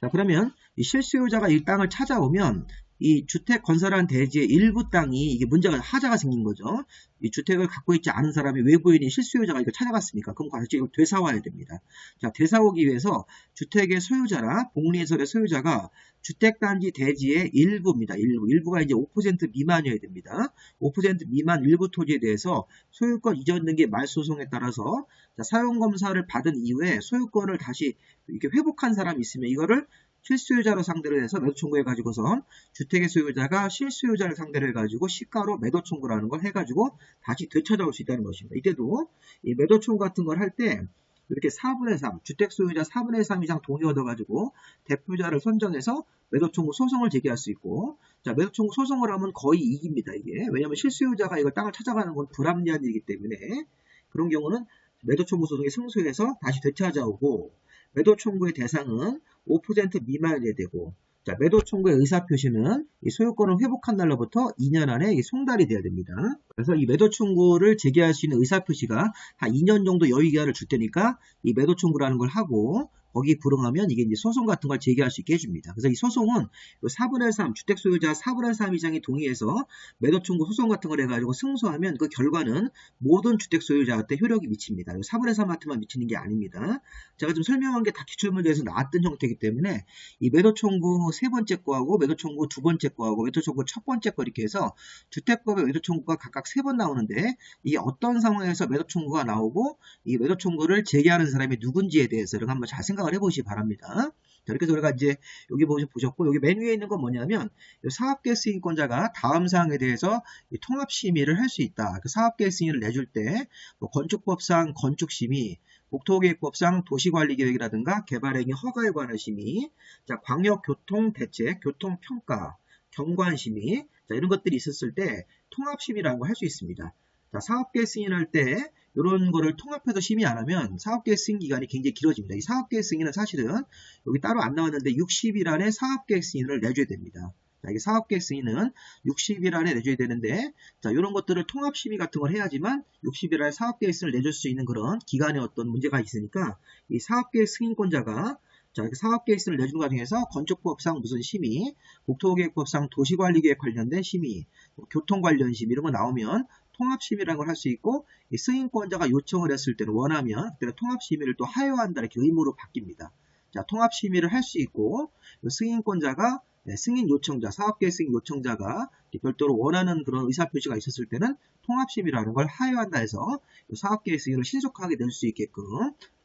자, 그러면 이 실소유자가 이 땅을 찾아오면 이 주택 건설한 대지의 일부 땅이 이게 문제가 하자가 생긴 거죠. 이 주택을 갖고 있지 않은 사람이 외부인이 실소유자가 이걸 찾아갔으니까 그럼 같이 이걸 되사와야 됩니다. 자, 되사오기 위해서 주택의 소유자나 복리시설의 소유자가 주택단지 대지의 일부입니다. 일부가 이제 5% 미만이어야 됩니다. 5% 미만 일부 토지에 대해서 소유권 이전 등기 말소송에 따라서 사용검사를 받은 이후에 소유권을 다시 이렇게 회복한 사람이 있으면 이거를 실소유자로 상대를 해서 매도 청구해가지고선 주택의 소유자가 실소유자를 상대로 해가지고 시가로 매도 청구를 하는 걸 해가지고 다시 되찾아올 수 있다는 것입니다. 이때도 이 매도 청구 같은 걸 할 때 이렇게 4분의 3, 주택 소유자 4분의 3 이상 동의 얻어가지고 대표자를 선정해서 매도 청구 소송을 제기할 수 있고, 자, 매도 청구 소송을 하면 거의 이깁니다, 이게. 왜냐하면 실소유자가 이걸 땅을 찾아가는 건 불합리한 일이기 때문에 그런 경우는 매도 청구 소송에 승소해서 다시 되찾아오고, 매도 청구의 대상은 5% 미만이어야 되고, 자, 매도 청구의 의사표시는 이 소유권을 회복한 날로부터 2년 안에 송달이 돼야 됩니다. 그래서 이 매도 청구를 제기할 수 있는 의사표시가 한 2년 정도 여유기한을 줄 테니까 이 매도 청구라는 걸 하고 거기 불응하면 이게 이제 소송 같은 걸 제기할 수 있게 해줍니다. 그래서 이 소송은 4분의 3, 주택 소유자 4분의 3 이상이 동의해서 매도 청구 소송 같은 걸 해가지고 승소하면 그 결과는 모든 주택 소유자한테 효력이 미칩니다. 4분의 3한테만 미치는 게 아닙니다. 제가 지금 설명한 게 다 기출문제에서 나왔던 형태이기 때문에 이 매도 청구 세 번째 거하고 매도 청구 두 번째 거하고 매도 청구 첫 번째 거 이렇게 해서 주택법의 매도 청구가 각각 3번 나오는데 이게 어떤 상황에서 매도 청구가 나오고 이 매도 청구를 제기하는 사람이 누군지에 대해서는 한번 잘 생각을 해보시기 바랍니다. 이렇게 해서 우리가 이제 여기 보셨고 여기 맨 위에 있는 건 뭐냐면 사업계획 승인권자가 다음 사항에 대해서 통합심의를 할 수 있다. 그 사업계획 승인을 내줄 때 뭐 건축법상 건축심의, 국토계획법상 도시관리계획이라든가 개발행위 허가에 관한 심의, 자, 광역교통대책, 교통평가, 경관심의, 자, 이런 것들이 있었을 때 통합심의라는 걸 할 수 있습니다. 자, 사업계획 승인할 때 이런 거를 통합해서 심의 안 하면 사업계획 승인 기간이 굉장히 길어집니다. 이 사업계획 승인은 사실은 여기 따로 안 나왔는데 60일 안에 사업계획 승인을 내줘야 됩니다. 자, 이게 사업계획 승인은 60일 안에 내줘야 되는데, 자, 이런 것들을 통합심의 같은 걸 해야지만 60일 안에 사업계획 승인을 내줄 수 있는 그런 기간에 어떤 문제가 있으니까 이 사업계획 승인권자가 자, 사업계획 승인을 내주는 과정에서 건축법상 무슨 심의, 국토계획법상 도시관리계획 관련된 심의, 교통 관련 심의 이런 거 나오면 통합심의라는 걸 할 수 있고, 이 승인권자가 요청을 했을 때는 원하면 그때는 통합심의를 또 하여한다 이렇게 의무로 바뀝니다. 자, 통합심의를 할 수 있고 승인권자가 승인 요청자, 사업계획 승인 요청자가 별도로 원하는 그런 의사표시가 있었을 때는 통합심의라는 걸 하여한다 해서 사업계획 승인을 신속하게 낼 수 있게끔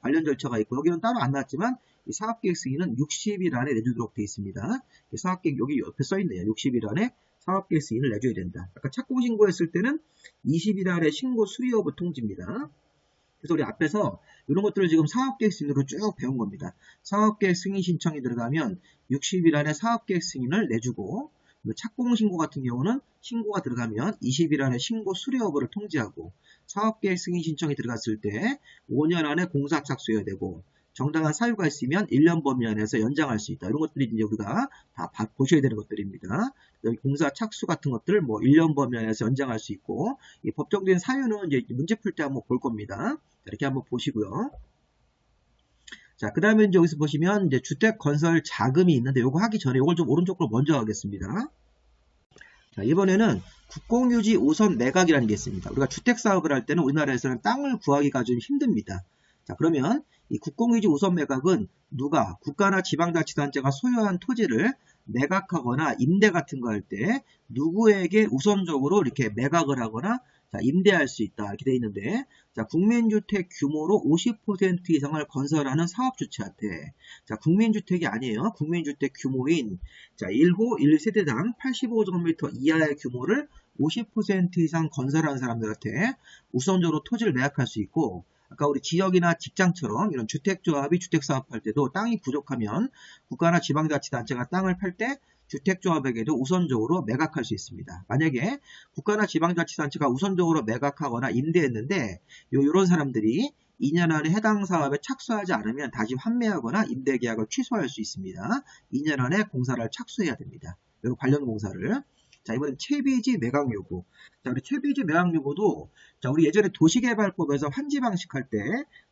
관련 절차가 있고, 여기는 따로 안 나왔지만 이 사업계획 승인은 60일 안에 내주도록 되어 있습니다. 사업계획 여기 옆에 써있네요. 60일 안에 사업계획 승인을 내줘야 된다. 아까 착공신고했을 때는 20일 안에 신고 수리 여부 통지입니다. 그래서 우리 앞에서 이런 것들을 지금 사업계획 승인으로 쭉 배운 겁니다. 사업계획 승인 신청이 들어가면 60일 안에 사업계획 승인을 내주고, 착공신고 같은 경우는 신고가 들어가면 20일 안에 신고 수리 여부를 통지하고, 사업계획 승인 신청이 들어갔을 때 5년 안에 공사 착수해야 되고, 정당한 사유가 있으면 1년 범위 안에서 연장할 수 있다. 이런 것들이 이제 우리가 다 보셔야 되는 것들입니다. 여기 공사 착수 같은 것들 뭐 1년 범위 안에서 연장할 수 있고, 이 법정된 사유는 이제 문제 풀 때 한번 볼 겁니다. 이렇게 한번 보시고요. 자, 그 다음에 이제 여기서 보시면 이제 주택 건설 자금이 있는데 요거 하기 전에 요걸 좀 오른쪽으로 먼저 하겠습니다. 자, 이번에는 국공유지 우선 매각이라는 게 있습니다. 우리가 주택 사업을 할 때는 우리나라에서는 땅을 구하기가 좀 힘듭니다. 자, 그러면 이 국공유지 우선 매각은 누가 국가나 지방자치단체가 소유한 토지를 매각하거나 임대 같은 거 할 때 누구에게 우선적으로 이렇게 매각을 하거나 자, 임대할 수 있다 이렇게 되어 있는데, 자, 국민주택 규모로 50% 이상을 건설하는 사업주체한테, 자, 국민주택이 아니에요. 국민주택 규모인 자 1호 1세대당 85제곱미터 이하의 규모를 50% 이상 건설하는 사람들한테 우선적으로 토지를 매각할 수 있고, 아까 우리 지역이나 직장처럼 이런 주택조합이 주택사업할 때도 땅이 부족하면 국가나 지방자치단체가 땅을 팔 때 주택조합에게도 우선적으로 매각할 수 있습니다. 만약에 국가나 지방자치단체가 우선적으로 매각하거나 임대했는데 이런 사람들이 2년 안에 해당 사업에 착수하지 않으면 다시 환매하거나 임대계약을 취소할 수 있습니다. 2년 안에 공사를 착수해야 됩니다. 관련 공사를. 자, 이번엔 채비지 매각 요구. 자, 우리 채비지 매각 요구도, 자, 우리 예전에 도시개발법에서 환지 방식할 때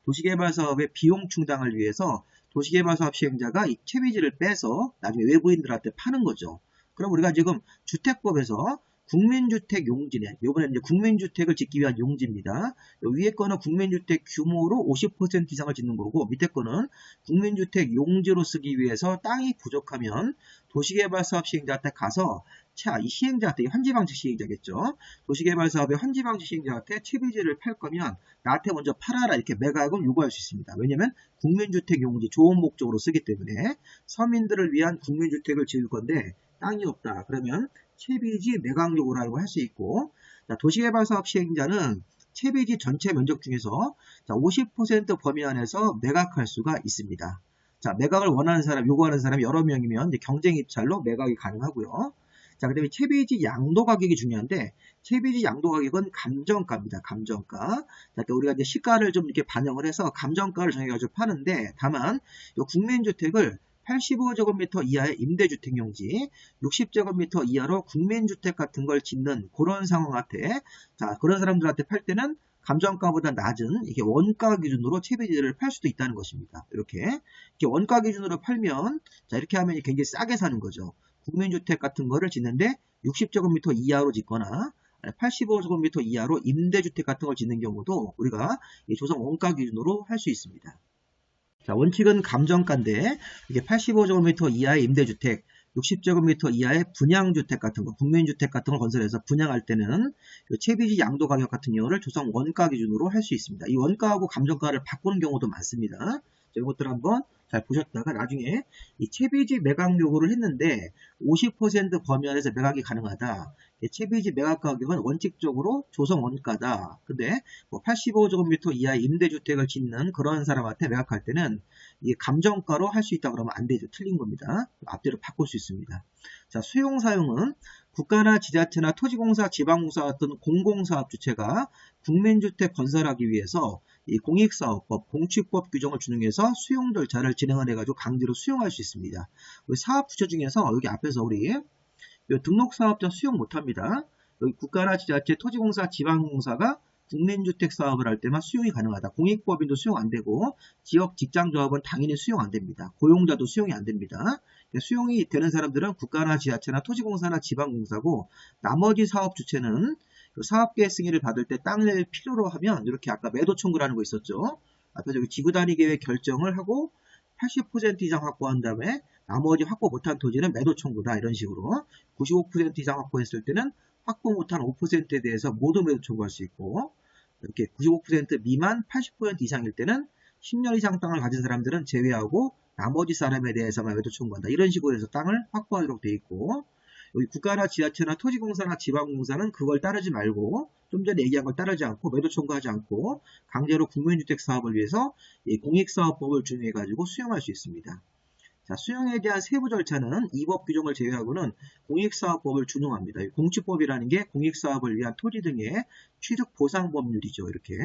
도시개발 사업의 비용 충당을 위해서 도시개발 사업 시행자가 이 채비지를 빼서 나중에 외부인들한테 파는 거죠. 그럼 우리가 지금 주택법에서 국민주택 용지네. 요번에 이제 국민주택을 짓기 위한 용지입니다. 위에 거는 국민주택 규모로 50% 이상을 짓는 거고, 밑에 거는 국민주택 용지로 쓰기 위해서 땅이 부족하면 도시개발사업 시행자한테 가서, 이 시행자한테, 환지방식 시행자겠죠. 도시개발사업의 환지방식 시행자한테 채비지를 팔 거면 나한테 먼저 팔아라 이렇게 매각을 요구할 수 있습니다. 왜냐면 국민주택 용지 좋은 목적으로 쓰기 때문에 서민들을 위한 국민주택을 지을 건데 땅이 없다. 그러면 채비지 매각 요구라고 할 수 있고, 자, 도시개발사업 시행자는 채비지 전체 면적 중에서 50% 범위 안에서 매각할 수가 있습니다. 자, 매각을 원하는 사람, 요구하는 사람이 여러 명이면 이제 경쟁 입찰로 매각이 가능하고요. 자, 그 다음에 채비지 양도 가격이 중요한데, 채비지 양도 가격은 감정가입니다. 감정가. 자, 그러니까 우리가 이제 시가를 좀 이렇게 반영을 해서 감정가를 정해가지고 파는데, 다만, 이 국민주택을 85제곱미터 이하의 임대주택용지, 60제곱미터 이하로 국민주택 같은 걸 짓는 그런 상황한테, 자, 그런 사람들한테 팔 때는 감정가보다 낮은 이게 원가 기준으로 채비지를 팔 수도 있다는 것입니다. 이렇게 원가 기준으로 팔면, 자, 이렇게 하면 굉장히 싸게 사는 거죠. 국민주택 같은 거를 짓는데 60제곱미터 이하로 짓거나 85제곱미터 이하로 임대주택 같은 걸 짓는 경우도 우리가 조성 원가 기준으로 할 수 있습니다. 자, 원칙은 감정가인데 이게 85제곱미터 이하의 임대주택, 60제곱미터 이하의 분양주택 같은 거, 국민주택 같은 걸 건설해서 분양할 때는 채비지 양도 가격 같은 경우를 조성 원가 기준으로 할 수 있습니다. 이 원가하고 감정가를 바꾸는 경우도 많습니다. 이것들 한번 잘 보셨다가 나중에 이 채비지 매각 요구를 했는데 50% 범위 안에서 매각이 가능하다. 채비지 매각 가격은 원칙적으로 조성 원가다. 근데 85제곱미터 이하의 임대주택을 짓는 그런 사람한테 매각할 때는 이게 감정가로 할 수 있다고 그러면 안 되죠. 틀린 겁니다. 앞뒤로 바꿀 수 있습니다. 자, 수용 사용은 국가나 지자체나 토지공사, 지방공사 같은 공공사업 주체가 국민주택 건설하기 위해서 이 공익사업법, 공취법 규정을 준용해서 수용 절차를 진행을 해가지고 강제로 수용할 수 있습니다. 우리 사업 주체 중에서 여기 앞에서 우리 등록사업자 수용 못합니다. 여기 국가나 지자체, 토지공사, 지방공사가 국민주택 사업을 할 때만 수용이 가능하다. 공익법인도 수용 안 되고 지역 직장조합은 당연히 수용 안 됩니다. 고용자도 수용이 안 됩니다. 수용이 되는 사람들은 국가나 지자체나 토지공사나 지방공사고 나머지 사업 주체는 사업계획 승인을 받을 때 땅을 필요로 하면 이렇게 아까 매도 청구라는 거 있었죠. 앞에서 여기 지구단위 계획 결정을 하고 80% 이상 확보한 다음에 나머지 확보 못한 토지는 매도 청구다. 이런 식으로 95% 이상 확보했을 때는 확보 못한 5%에 대해서 모두 매도 청구할 수 있고 이렇게 95% 미만 80% 이상일 때는 10년 이상 땅을 가진 사람들은 제외하고 나머지 사람에 대해서만 매도 청구한다. 이런 식으로 해서 땅을 확보하도록 되어 있고 여기 국가나 지자체나 토지공사나 지방공사는 그걸 따르지 말고 좀 전에 얘기한 걸 따르지 않고 매도 청구하지 않고 강제로 국민주택 사업을 위해서 이 공익사업법을 준용해 가지고 수용할 수 있습니다. 자, 수용에 대한 세부 절차는 이 법 규정을 제외하고는 공익사업법을 준용합니다. 공취법이라는 게 공익사업을 위한 토지 등의 취득 보상 법률이죠. 이렇게.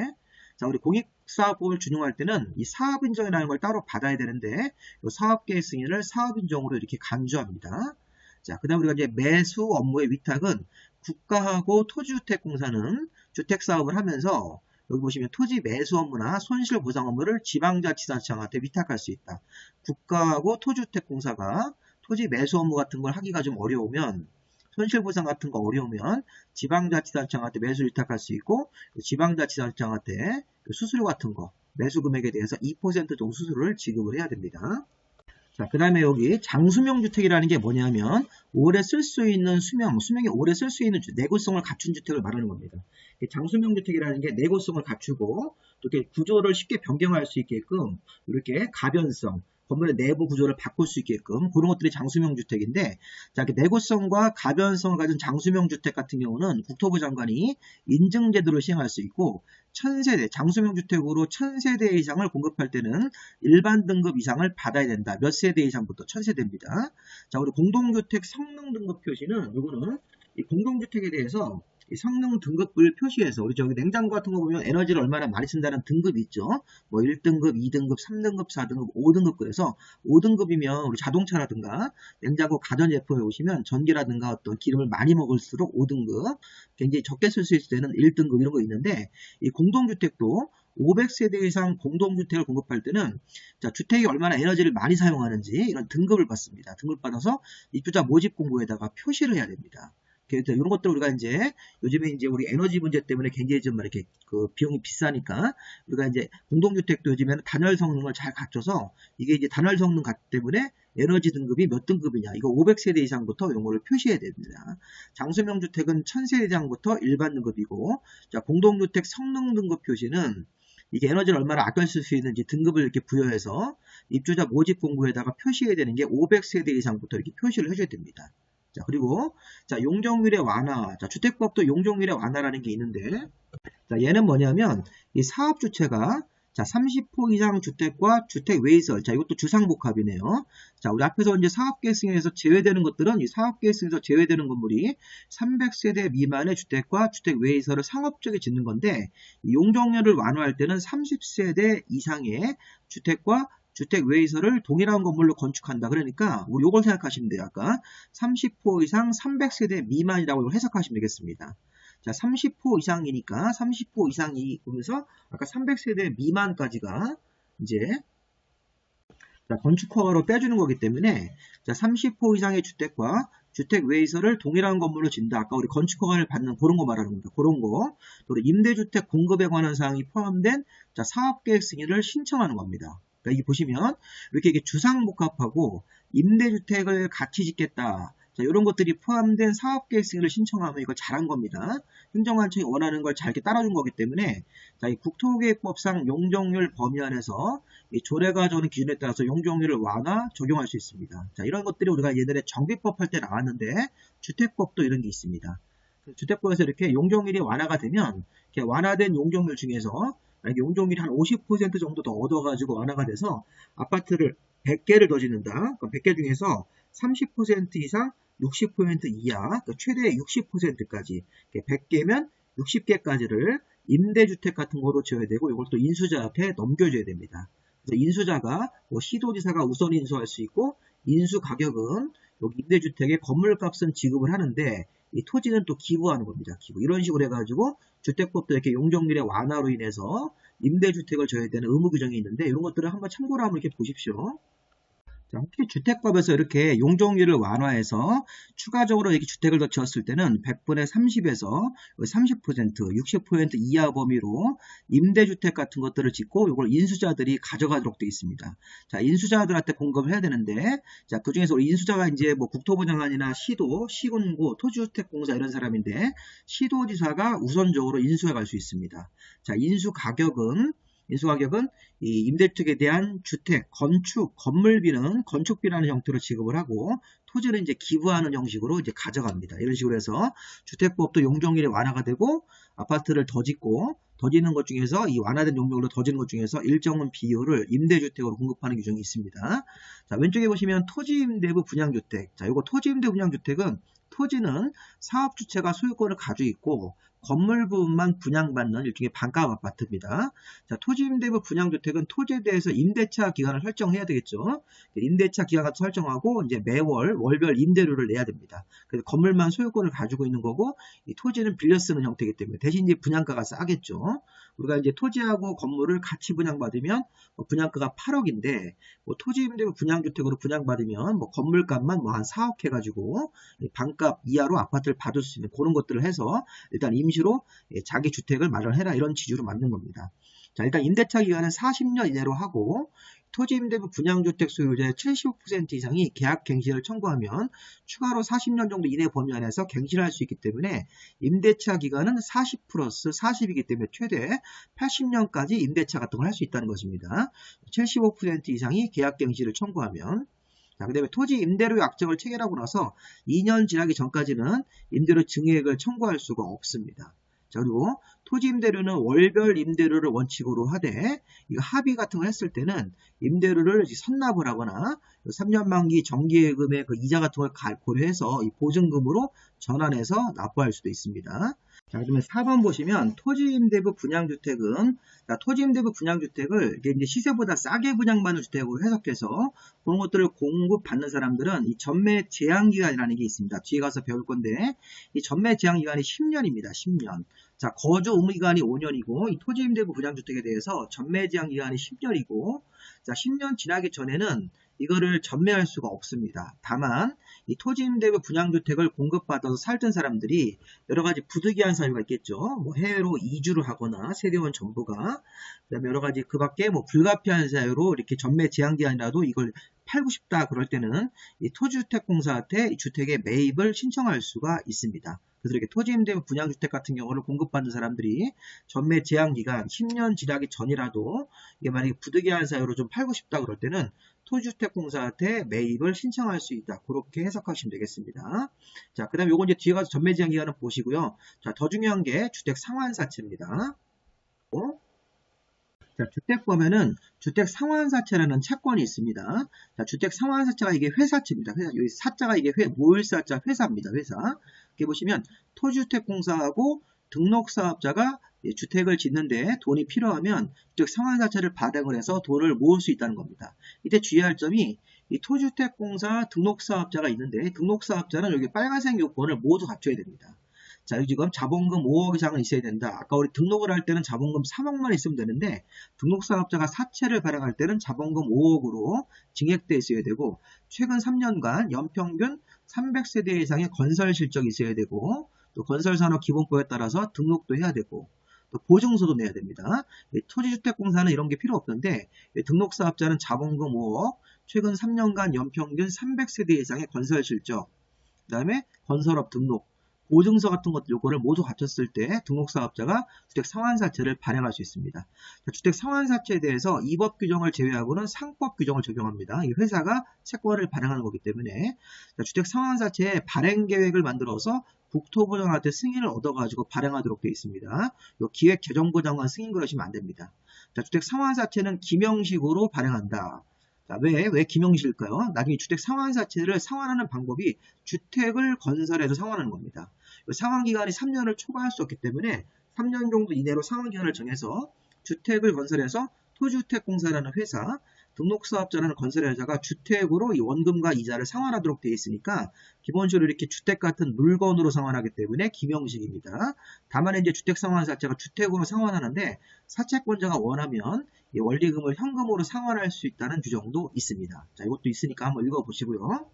자, 우리 공익사업법을 준용할 때는 이 사업인정이라는 걸 따로 받아야 되는데 이 사업계획 승인을 사업인정으로 이렇게 간주합니다. 자, 그 다음 우리가 이제 매수 업무의 위탁은 국가하고 토지주택공사는 주택사업을 하면서 여기 보시면 토지 매수 업무나 손실 보상 업무를 지방자치단체장한테 위탁할 수 있다. 국가하고 토지주택공사가 토지 매수 업무 같은 걸 하기가 좀 어려우면 손실 보상 같은 거 어려우면 지방자치단체장한테 매수 위탁할 수 있고 지방자치단체장한테 수수료 같은 거 매수 금액에 대해서 2% 정도 수수료를 지급을 해야 됩니다. 자, 그 다음에 여기 장수명주택이라는 게 뭐냐면 오래 쓸 수 있는 수명이 오래 쓸 수 있는 내구성을 갖춘 주택을 말하는 겁니다. 장수명주택이라는 게 내구성을 갖추고 또 이렇게 구조를 쉽게 변경할 수 있게끔 이렇게 가변성, 건물의 내부 구조를 바꿀 수 있게끔 그런 것들이 장수명 주택인데, 자, 내구성과 가변성을 가진 장수명 주택 같은 경우는 국토부 장관이 인증 제도를 시행할 수 있고, 1000세대 장수명 주택으로 1000세대 이상을 공급할 때는 일반 등급 이상을 받아야 된다. 몇 세대 이상부터 1000세대입니다. 자, 우리 공동주택 성능 등급 표시는 요거는 이 공동주택에 대해서 이 성능 등급을 표시해서, 우리 저기 냉장고 같은 거 보면 에너지를 얼마나 많이 쓴다는 등급이 있죠. 뭐 1등급, 2등급, 3등급, 4등급, 5등급, 그래서 5등급이면 우리 자동차라든가 냉장고 가전제품에 오시면 전기라든가 어떤 기름을 많이 먹을수록 5등급, 굉장히 적게 쓸 수 있을 때는 1등급 이런 거 있는데, 이 공동주택도 500세대 이상 공동주택을 공급할 때는, 자, 주택이 얼마나 에너지를 많이 사용하는지 이런 등급을 받습니다. 등급을 받아서 입주자 모집 공고에다가 표시를 해야 됩니다. 이런 것들 우리가 이제 요즘에 이제 우리 에너지 문제 때문에 굉장히 좀 이렇게 그 비용이 비싸니까 우리가 이제 공동주택도 요즘에는 단열 성능을 잘 갖춰서, 이게 이제 단열 성능 때문에 에너지 등급이 몇 등급이냐, 이거 500세대 이상부터 이런 거를 표시해야 됩니다. 장수명 주택은 1000세대 이상부터 일반 등급이고, 자, 공동주택 성능 등급 표시는 이게 에너지를 얼마나 아껴 쓸 수 있는지 등급을 이렇게 부여해서 입주자 모집 공고에다가 표시해야 되는 게 500세대 이상부터 이렇게 표시를 해줘야 됩니다. 자, 그리고 자, 용적률의 완화. 자, 주택법도 용적률의 완화라는 게 있는데, 자, 얘는 뭐냐면 이 사업주체가, 자, 30호 이상 주택과 주택 외의설. 자, 이것도 주상복합이네요. 자, 우리 앞에서 이제 사업계획승인에서 제외되는 것들은, 이 사업계획승인에서 제외되는 건물이 300세대 미만의 주택과 주택 외의설을 상업적에 짓는 건데, 이 용적률을 완화할 때는 30세대 이상의 주택과 주택 외의설을 동일한 건물로 건축한다. 그러니까 우리 요걸 생각하시면 돼요. 아까 30호 이상 300세대 미만이라고 해석하시면 되겠습니다. 자, 30호 이상이니까 30호 이상이 보면서 아까 300세대 미만까지가 이제, 자, 건축 허가로 빼주는 거기 때문에, 자, 30호 이상의 주택과 주택 외의설을 동일한 건물로 짓는다. 아까 우리 건축 허가를 받는 그런 거 말하는 겁니다. 그런 거. 또 임대주택 공급에 관한 사항이 포함된, 자, 사업계획 승인을 신청하는 겁니다. 여기 보시면 이렇게 주상복합하고 임대주택을 같이 짓겠다. 자, 이런 것들이 포함된 사업계획 승인을 신청하면 이거 잘한 겁니다. 행정관청이 원하는 걸 잘 이렇게 따라준 거기 때문에, 자, 이 국토계획법상 용적률 범위 안에서 이 조례가 정하는 기준에 따라서 용적률을 완화 적용할 수 있습니다. 자, 이런 것들이 우리가 예전에 정비법 할 때 나왔는데, 주택법도 이런 게 있습니다. 주택법에서 이렇게 용적률이 완화가 되면, 이렇게 완화된 용적률 중에서 만약에 용적률이 한 50% 정도 더 얻어가지고 완화가 돼서 아파트를 100개를 더 짓는다. 그럼 100개 중에서 30% 이상, 60% 이하, 그러니까 최대 60%까지 100개면 60개까지를 임대주택 같은 거로 지어야 되고, 이걸 또 인수자한테 넘겨줘야 됩니다. 그래서 인수자가 뭐 시도지사가 우선 인수할 수 있고, 인수 가격은 여기 임대주택의 건물값은 지급을 하는데, 이 토지는 또 기부하는 겁니다. 기부. 이런 식으로 해가지고 주택법도 이렇게 용적률의 완화로 인해서 임대주택을 줘야 되는 의무 규정이 있는데, 이런 것들을 한번 참고로 한번 이렇게 보십시오. 자, 혹시 주택법에서 이렇게 용적률을 완화해서 추가적으로 이렇게 주택을 더 지었을 때는 100분의 30에서 30%, 60% 이하 범위로 임대주택 같은 것들을 짓고 이걸 인수자들이 가져가도록 되어 있습니다. 자, 인수자들한테 공급을 해야 되는데, 자, 그 중에서 우리 인수자가 이제 뭐 국토부 장관이나 시도, 시군구, 토지주택공사 이런 사람인데, 시도지사가 우선적으로 인수해 갈 수 있습니다. 자, 인수 가격은 이 임대주택에 대한 주택, 건축, 건물비는 건축비라는 형태로 지급을 하고, 토지는 이제 기부하는 형식으로 이제 가져갑니다. 이런 식으로 해서 주택법도 용적률이 완화가 되고, 아파트를 더 짓고, 더 짓는 것 중에서 이 완화된 용적률로 더 짓는 것 중에서 일정한 비율을 임대주택으로 공급하는 규정이 있습니다. 자, 왼쪽에 보시면 토지임대부 분양주택. 자, 이거 토지임대 분양주택은 토지는 사업주체가 소유권을 가지고 있고 건물 부분만 분양받는 일종의 반값 아파트입니다. 자, 토지임대부 분양주택은 토지에 대해서 임대차 기간을 설정해야 되겠죠. 임대차 기간을 설정하고 이제 매월 월별 임대료를 내야 됩니다. 그래서 건물만 소유권을 가지고 있는 거고, 이 토지는 빌려 쓰는 형태이기 때문에 대신 이제 분양가가 싸겠죠. 우리가 이제 토지하고 건물을 같이 분양받으면 분양가가 8억인데, 뭐 토지임대부 분양주택으로 분양받으면 뭐 건물값만 뭐 한 4억 해가지고 반값 이하로 아파트를 받을 수 있는 그런 것들을 해서 일단 임시로 자기 주택을 마련해라, 이런 취지로 만든 겁니다. 자, 일단 임대차 기간은 40년 이내로 하고 토지임대부 분양주택 소유자의 75% 이상이 계약갱신을 청구하면 추가로 40년 정도 이내 범위 안에서 갱신할 수 있기 때문에 임대차 기간은 40 플러스 40이기 때문에 최대 80년까지 임대차 같은 걸 할 수 있다는 것입니다. 75% 이상이 계약갱신을 청구하면. 자, 그 다음에 토지 임대료 약정을 체결하고 나서 2년 지나기 전까지는 임대료 증액을 청구할 수가 없습니다. 자, 그리고 토지 임대료는 월별 임대료를 원칙으로 하되 이거 합의 같은 걸 했을 때는 임대료를 선납을 하거나 3년 만기 정기예금의 그 이자 같은 걸 고려해서 이 보증금으로 전환해서 납부할 수도 있습니다. 자, 그러면 4번 보시면 토지임대부 분양주택은, 자, 토지임대부 분양주택을 이게 이제 시세보다 싸게 분양받는 주택으로 해석해서 그런 것들을 공급받는 사람들은 이 전매 제한기간이라는 게 있습니다. 뒤에 가서 배울 건데 이 전매 제한기간이 10년입니다. 10년. 자, 거주 의무기간이 5년이고 이 토지임대부 분양주택에 대해서 전매 제한기간이 10년이고, 자, 10년 지나기 전에는 이거를 전매할 수가 없습니다. 다만 이 토지임대부 분양주택을 공급받아서 살던 사람들이 여러 가지 부득이한 사유가 있겠죠. 뭐 해외로 이주를 하거나 세대원 전부가, 그다음에 여러 가지 그 밖에 뭐 불가피한 사유로 이렇게 전매 제한기간이라도 이걸 팔고 싶다 그럴 때는 이 토지주택공사한테 이 주택의 매입을 신청할 수가 있습니다. 그래서 이렇게 토지임대부 분양주택 같은 경우를 공급받는 사람들이 전매 제한기간 10년 지나기 전이라도 이게 만약에 부득이한 사유로 좀 팔고 싶다 그럴 때는 토지주택공사한테 매입을 신청할 수 있다. 그렇게 해석하시면 되겠습니다. 자, 그 다음에 요건 이제 뒤에 가서 전매 제한 기간은 보시고요. 자, 더 중요한 게 주택 상환사채입니다. 자, 주택법에는 주택상환사채라는 채권이 있습니다. 자, 주택상환사채가 이게 회사채입니다. 여기 사자가 이게 모일사자 회사입니다. 회사. 이렇게 보시면 토지주택공사하고 등록사업자가 주택을 짓는데 돈이 필요하면 주택상환사채를 발행을 해서 돈을 모을 수 있다는 겁니다. 이때 주의할 점이 이 토지주택공사 등록사업자가 있는데 등록사업자는 여기 빨간색 요건을 모두 갖춰야 됩니다. 자, 여기 지금 자본금 5억 이상은 있어야 된다. 아까 우리 등록을 할 때는 자본금 3억만 있으면 되는데 등록사업자가 사채를 발행할 때는 자본금 5억으로 증액돼 있어야 되고 최근 3년간 연평균 300세대 이상의 건설 실적이 있어야 되고 또 건설산업기본법에 따라서 등록도 해야 되고 또 보증서도 내야 됩니다. 토지주택공사는 이런 게 필요 없는데 등록사업자는 자본금 5억, 최근 3년간 연평균 300세대 이상의 건설 실적, 그 다음에 건설업 등록, 보증서 같은 것들 요거를 모두 갖췄을 때 등록사업자가 주택상환사채를 발행할 수 있습니다. 주택상환사채에 대해서 이 법 규정을 제외하고는 상법 규정을 적용합니다. 이 회사가 채권을 발행하는 거기 때문에 주택상환사채의 발행계획을 만들어서 국토부장한테 승인을 얻어가지고 발행하도록 되어 있습니다. 요 기획재정부 장관 승인 그러시면 안 됩니다. 주택상환사채는 기명식으로 발행한다. 자, 왜 기명식일까요? 나중에 주택 상환사채를 상환하는 방법이 주택을 건설해서 상환하는 겁니다. 상환기간이 3년을 초과할 수 없기 때문에 3년 정도 이내로 상환기간을 정해서 주택을 건설해서 토지주택공사라는 회사, 등록사업자라는 건설회사가 주택으로 이 원금과 이자를 상환하도록 되어 있으니까 기본적으로 이렇게 주택 같은 물건으로 상환하기 때문에 기명식입니다. 다만 이제 주택상환사채가 주택으로 상환하는데 사채권자가 원하면 이 원리금을 현금으로 상환할 수 있다는 규정도 있습니다. 자, 이것도 있으니까 한번 읽어보시고요.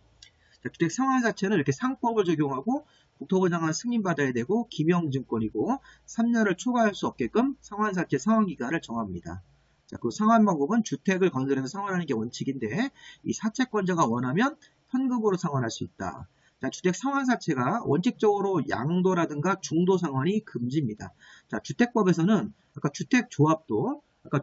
자, 주택상환사채는 이렇게 상법을 적용하고 국토부 장관 승인받아야 되고 기명증권이고 3년을 초과할 수 없게끔 상환사채 상환기간을 정합니다. 자, 그 상환 방법은 주택을 건설해서 상환하는 게 원칙인데 이 사채권자가 원하면 현금으로 상환할 수 있다. 자, 주택 상환사채가 원칙적으로 양도라든가 중도 상환이 금지입니다. 자, 주택법에서는 아까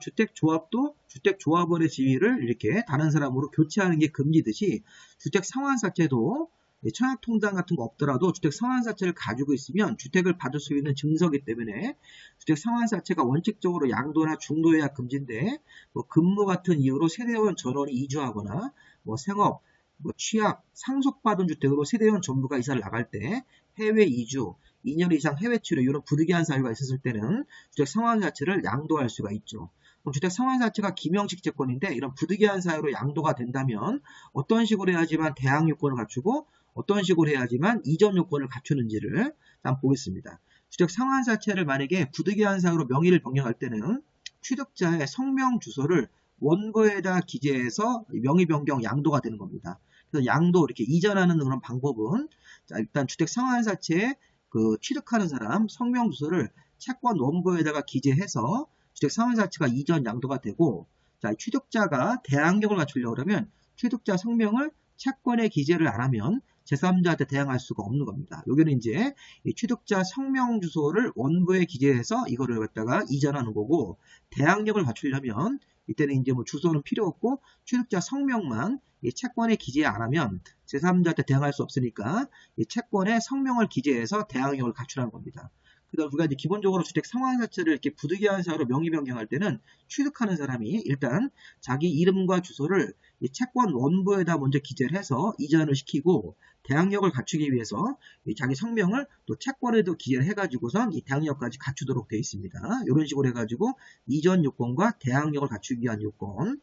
주택조합원의 지위를 이렇게 다른 사람으로 교체하는 게 금지듯이 주택상환사채도 청약통장 같은 거 없더라도 주택상환사채를 가지고 있으면 주택을 받을 수 있는 증서이기 때문에 주택상환사채가 원칙적으로 양도나 중도해야 금지인데 뭐 근무 같은 이유로 세대원 전원이 이주하거나 뭐 생업, 뭐 취약, 상속받은 주택으로 세대원 전부가 이사를 나갈 때 해외 이주, 2년 이상 해외 치료 이런 부득이한 사유가 있었을 때는 주택상환사채를 양도할 수가 있죠. 그럼 주택상환사채가 기명식 채권인데 이런 부득이한 사유로 양도가 된다면 어떤 식으로 해야지만 대항 요건을 갖추고 어떤 식으로 해야지만 이전 요건을 갖추는지를 한번 보겠습니다. 주택상환사채를 만약에 부득이한 사유로 명의를 변경할 때는 취득자의 성명 주소를 원고에다 기재해서 명의 변경 양도가 되는 겁니다. 그래서 양도 이렇게 이전하는 그런 방법은 자, 일단 주택상환사채에 그 취득하는 사람 성명 주소를 채권 원고에다가 기재해서 주택 상환사채가 이전 양도가 되고, 자, 취득자가 대항력을 갖추려고 그러면 취득자 성명을 채권에 기재를 안 하면 제3자한테 대항할 수가 없는 겁니다. 여기는 이제 이 취득자 성명 주소를 원부에 기재해서 이거를 갖다가 이전하는 거고, 대항력을 갖추려면 이때는 이제 뭐 주소는 필요 없고 취득자 성명만 이 채권에 기재 안 하면 제3자한테 대항할 수 없으니까 이 채권에 성명을 기재해서 대항력을 갖추라는 겁니다. 그다음 우리가 이제 기본적으로 주택 상환사채를 이렇게 부득이한 사유로 명의 변경할 때는 취득하는 사람이 일단 자기 이름과 주소를 이 채권 원부에다 먼저 기재를 해서 이전을 시키고, 대항력을 갖추기 위해서 이 자기 성명을 또 채권에도 기재를 해가지고선 이 대항력까지 갖추도록 되어 있습니다. 이런 식으로 해가지고 이전 요건과 대항력을 갖추기 위한 요건.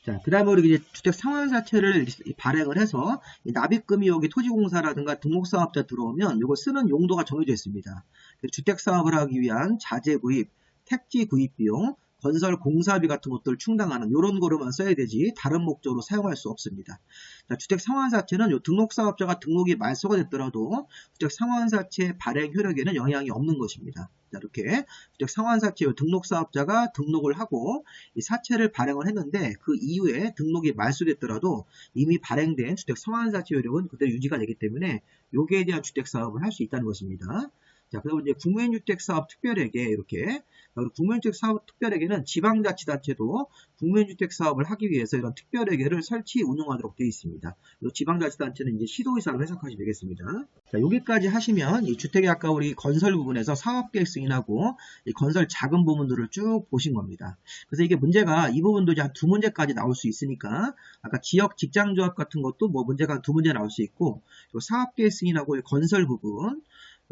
자, 그 다음에 우리 이제 주택 상환사채를 발행을 해서 납입금이 여기 토지공사라든가 등록사업자 들어오면 이거 쓰는 용도가 정해져 있습니다. 주택사업을 하기 위한 자재 구입, 택지 구입 비용, 건설 공사비 같은 것들을 충당하는 이런 거로만 써야 되지 다른 목적으로 사용할 수 없습니다. 자, 주택 상환사채는 요 등록사업자가 등록이 말소가 됐더라도 주택 상환사채 발행 효력에는 영향이 없는 것입니다. 자, 이렇게 주택 상환사채 등록사업자가 등록을 하고 이 사채를 발행을 했는데 그 이후에 등록이 말소됐더라도 이미 발행된 주택 상환사채 효력은 그대로 유지가 되기 때문에 여기에 대한 주택 사업을 할 수 있다는 것입니다. 자, 그리고 이제 국민주택사업 특별회계 이렇게 국민주택사업 특별회계는 지방자치단체도 국민주택사업을 하기 위해서 이런 특별회계를 설치 운영하도록 되어 있습니다. 이 지방자치단체는 이제 시도의사로 해석하시면 되겠습니다. 자, 여기까지 하시면 이 주택의 아까 우리 건설 부분에서 사업계획 승인하고 이 건설 자금 부분들을 쭉 보신 겁니다. 그래서 이게 문제가 이 부분도 이제 한 두 문제까지 나올 수 있으니까 아까 지역 직장조합 같은 것도 뭐 문제가 두 문제 나올 수 있고, 사업계획 승인하고 이 건설 부분,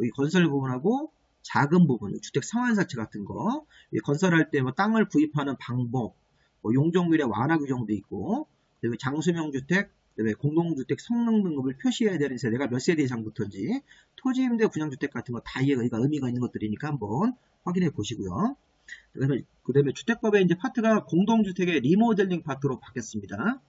여기 건설 부분하고 자금 부분, 주택 상환사채 같은 거, 건설할 때 뭐 땅을 구입하는 방법, 뭐 용적률의 완화 규정도 있고, 그리고 장수명 주택, 공동주택 성능 등급을 표시해야 되는 세대가 몇 세대 이상부터인지, 토지임대 분양주택 같은 거 다 의미가 있는 것들이니까 한번 확인해 보시고요. 그 다음에 주택법의 이제 파트가 공동주택의 리모델링 파트로 바뀌었습니다.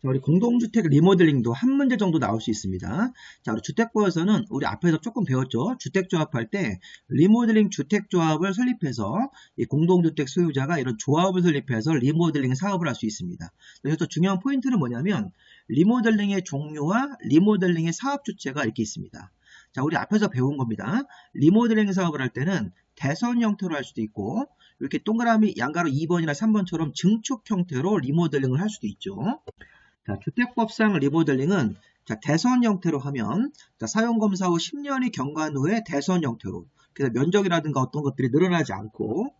자, 우리 공동주택 리모델링도 한 문제 정도 나올 수 있습니다. 자, 우리 주택법에서는 우리 앞에서 조금 배웠죠. 주택조합할 때 리모델링 주택조합을 설립해서 이 공동주택 소유자가 이런 조합을 설립해서 리모델링 사업을 할 수 있습니다. 그래서 중요한 포인트는 뭐냐면 리모델링의 종류와 리모델링의 사업 주체가 이렇게 있습니다. 자, 우리 앞에서 배운 겁니다. 리모델링 사업을 할 때는 대선 형태로 할 수도 있고, 이렇게 동그라미 양가로 2번이나 3번처럼 증축 형태로 리모델링을 할 수도 있죠. 자, 주택법상 리모델링은 자, 대선 형태로 하면 자, 사용검사 후 10년이 경과한 후에 대선 형태로, 그래서 면적이라든가 어떤 것들이 늘어나지 않고,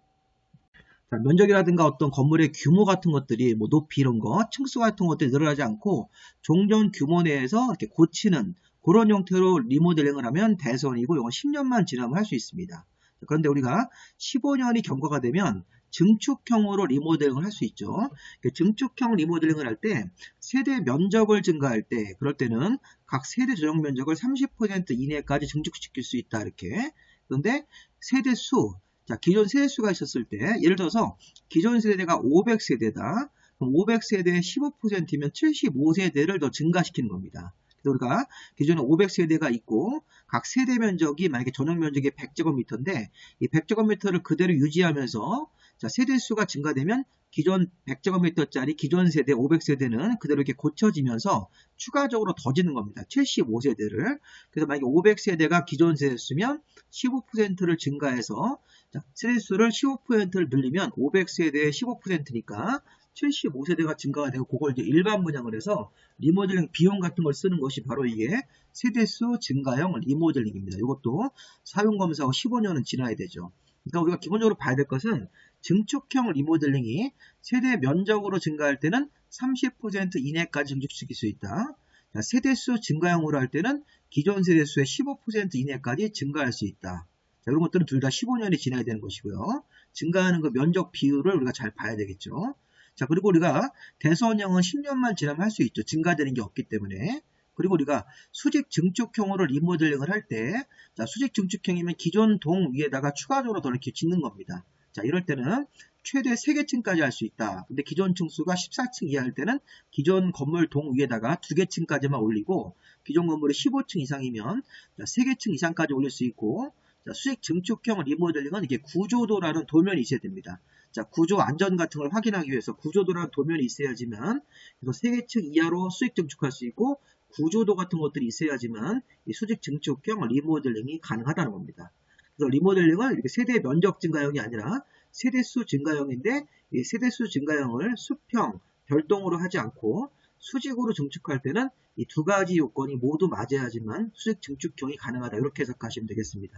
자, 면적이라든가 어떤 건물의 규모 같은 것들이 뭐 높이 이런 거, 층수 같은 것들이 늘어나지 않고 종전 규모 내에서 이렇게 고치는 그런 형태로 리모델링을 하면 대선이고, 이건 10년만 지나면 할 수 있습니다. 그런데 우리가 15년이 경과가 되면 증축형으로 리모델링을 할 수 있죠. 증축형 리모델링을 할 때 세대 면적을 증가할 때, 그럴 때는 각 세대 조정 면적을 30% 이내까지 증축시킬 수 있다 이렇게. 그런데 세대 수, 자, 기존 세대 수가 있었을 때, 예를 들어서 기존 세대가 500세대다. 그럼 500세대의 15%이면 75세대를 더 증가시키는 겁니다. 우리가 기존에 500세대가 있고 각 세대 면적이 만약에 전용 면적이 100제곱미터인데 이 100제곱미터를 그대로 유지하면서 자, 세대 수가 증가되면 기존 100제곱미터짜리 기존 세대 500세대는 그대로 이렇게 고쳐지면서 추가적으로 더 짓는 겁니다. 75세대를. 그래서 만약에 500세대가 기존 세대 수면 15%를 증가해서 자, 세대 수를 15%를 늘리면 500세대의 15%니까 75세대가 증가가 되고, 그걸 이제 일반 분양을 해서 리모델링 비용 같은 걸 쓰는 것이 바로 이게 세대수 증가형 리모델링입니다. 이것도 사용검사 후 15년은 지나야 되죠. 그러니까 우리가 기본적으로 봐야 될 것은 증축형 리모델링이 세대 면적으로 증가할 때는 30% 이내까지 증축시킬 수 있다. 자, 세대수 증가형으로 할 때는 기존 세대수의 15% 이내까지 증가할 수 있다. 자, 이런 것들은 둘 다 15년이 지나야 되는 것이고요. 증가하는 그 면적 비율을 우리가 잘 봐야 되겠죠. 자, 그리고 우리가 대선형은 10년만 지나면 할 수 있죠. 증가되는 게 없기 때문에. 그리고 우리가 수직 증축형으로 리모델링을 할 때, 자, 수직 증축형이면 기존 동 위에다가 추가적으로 더 이렇게 짓는 겁니다. 자, 이럴 때는 최대 3개 층까지 할 수 있다. 근데 기존 층수가 14층 이하일 때는 기존 건물 동 위에다가 2개 층까지만 올리고, 기존 건물이 15층 이상이면 3개 층 이상까지 올릴 수 있고, 자, 수직 증축형 리모델링은 이게 구조도라는 도면이 있어야 됩니다. 자, 구조 안전 같은 걸 확인하기 위해서 구조도라는 도면이 있어야지만 그래서 세계측 이하로 수직 증축할 수 있고 구조도 같은 것들이 있어야지만 이 수직 증축형 리모델링이 가능하다는 겁니다. 그래서 리모델링은 이렇게 세대 면적 증가형이 아니라 세대수 증가형인데 이 세대수 증가형을 수평, 별동으로 하지 않고 수직으로 증축할 때는 이 두 가지 요건이 모두 맞아야지만 수직 증축형이 가능하다. 이렇게 해석하시면 되겠습니다.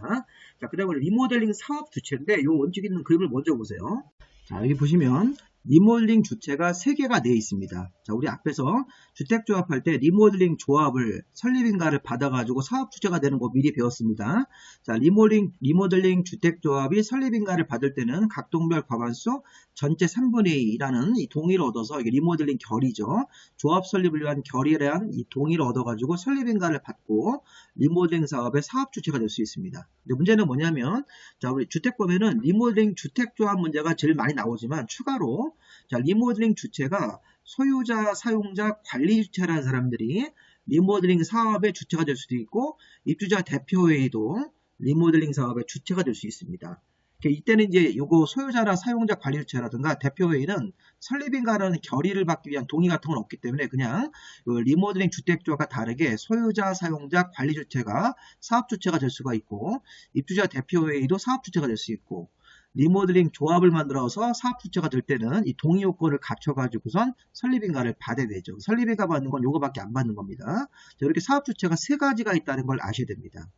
자, 그 다음에 리모델링 사업 주체인데 이 원칙 있는 그림을 먼저 보세요. 자, 여기 보시면 리모델링 주체가 3개가 되어 있습니다. 자, 우리 앞에서 주택조합할 때 리모델링 조합을 설립인가를 받아가지고 사업 주체가 되는 거 미리 배웠습니다. 자, 리모델링 주택조합이 설립인가를 받을 때는 각동별 과반수 전체 3분의 2라는 이 동의를 얻어서 이게 리모델링 결의죠. 조합 설립을 위한 결의란 이 동의를 얻어가지고 설립인가를 받고 리모델링 사업의 사업 주체가 될 수 있습니다. 근데 문제는 뭐냐면, 자, 우리 주택법에는 리모델링 주택조합 문제가 제일 많이 나오지만 추가로 자, 리모델링 주체가 소유자, 사용자, 관리 주체라는 사람들이 리모델링 사업의 주체가 될 수도 있고 입주자 대표회의도 리모델링 사업의 주체가 될 수 있습니다. 이때는 이제 요거 소유자나 사용자 관리 주체라든가 대표회의는 설립인가라는 결의를 받기 위한 동의 같은 건 없기 때문에 그냥 리모델링 주택조합과 다르게 소유자, 사용자, 관리 주체가 사업 주체가 될 수가 있고 입주자 대표회의도 사업 주체가 될 수 있고 리모델링 조합을 만들어서 사업 주체가 될 때는 이 동의 요건을 갖춰가지고선 설립인가를 받아야 되죠. 설립인가 받는 건 요거밖에 안 받는 겁니다. 자, 이렇게 사업 주체가 3가지가 있다는 걸 아셔야 됩니다.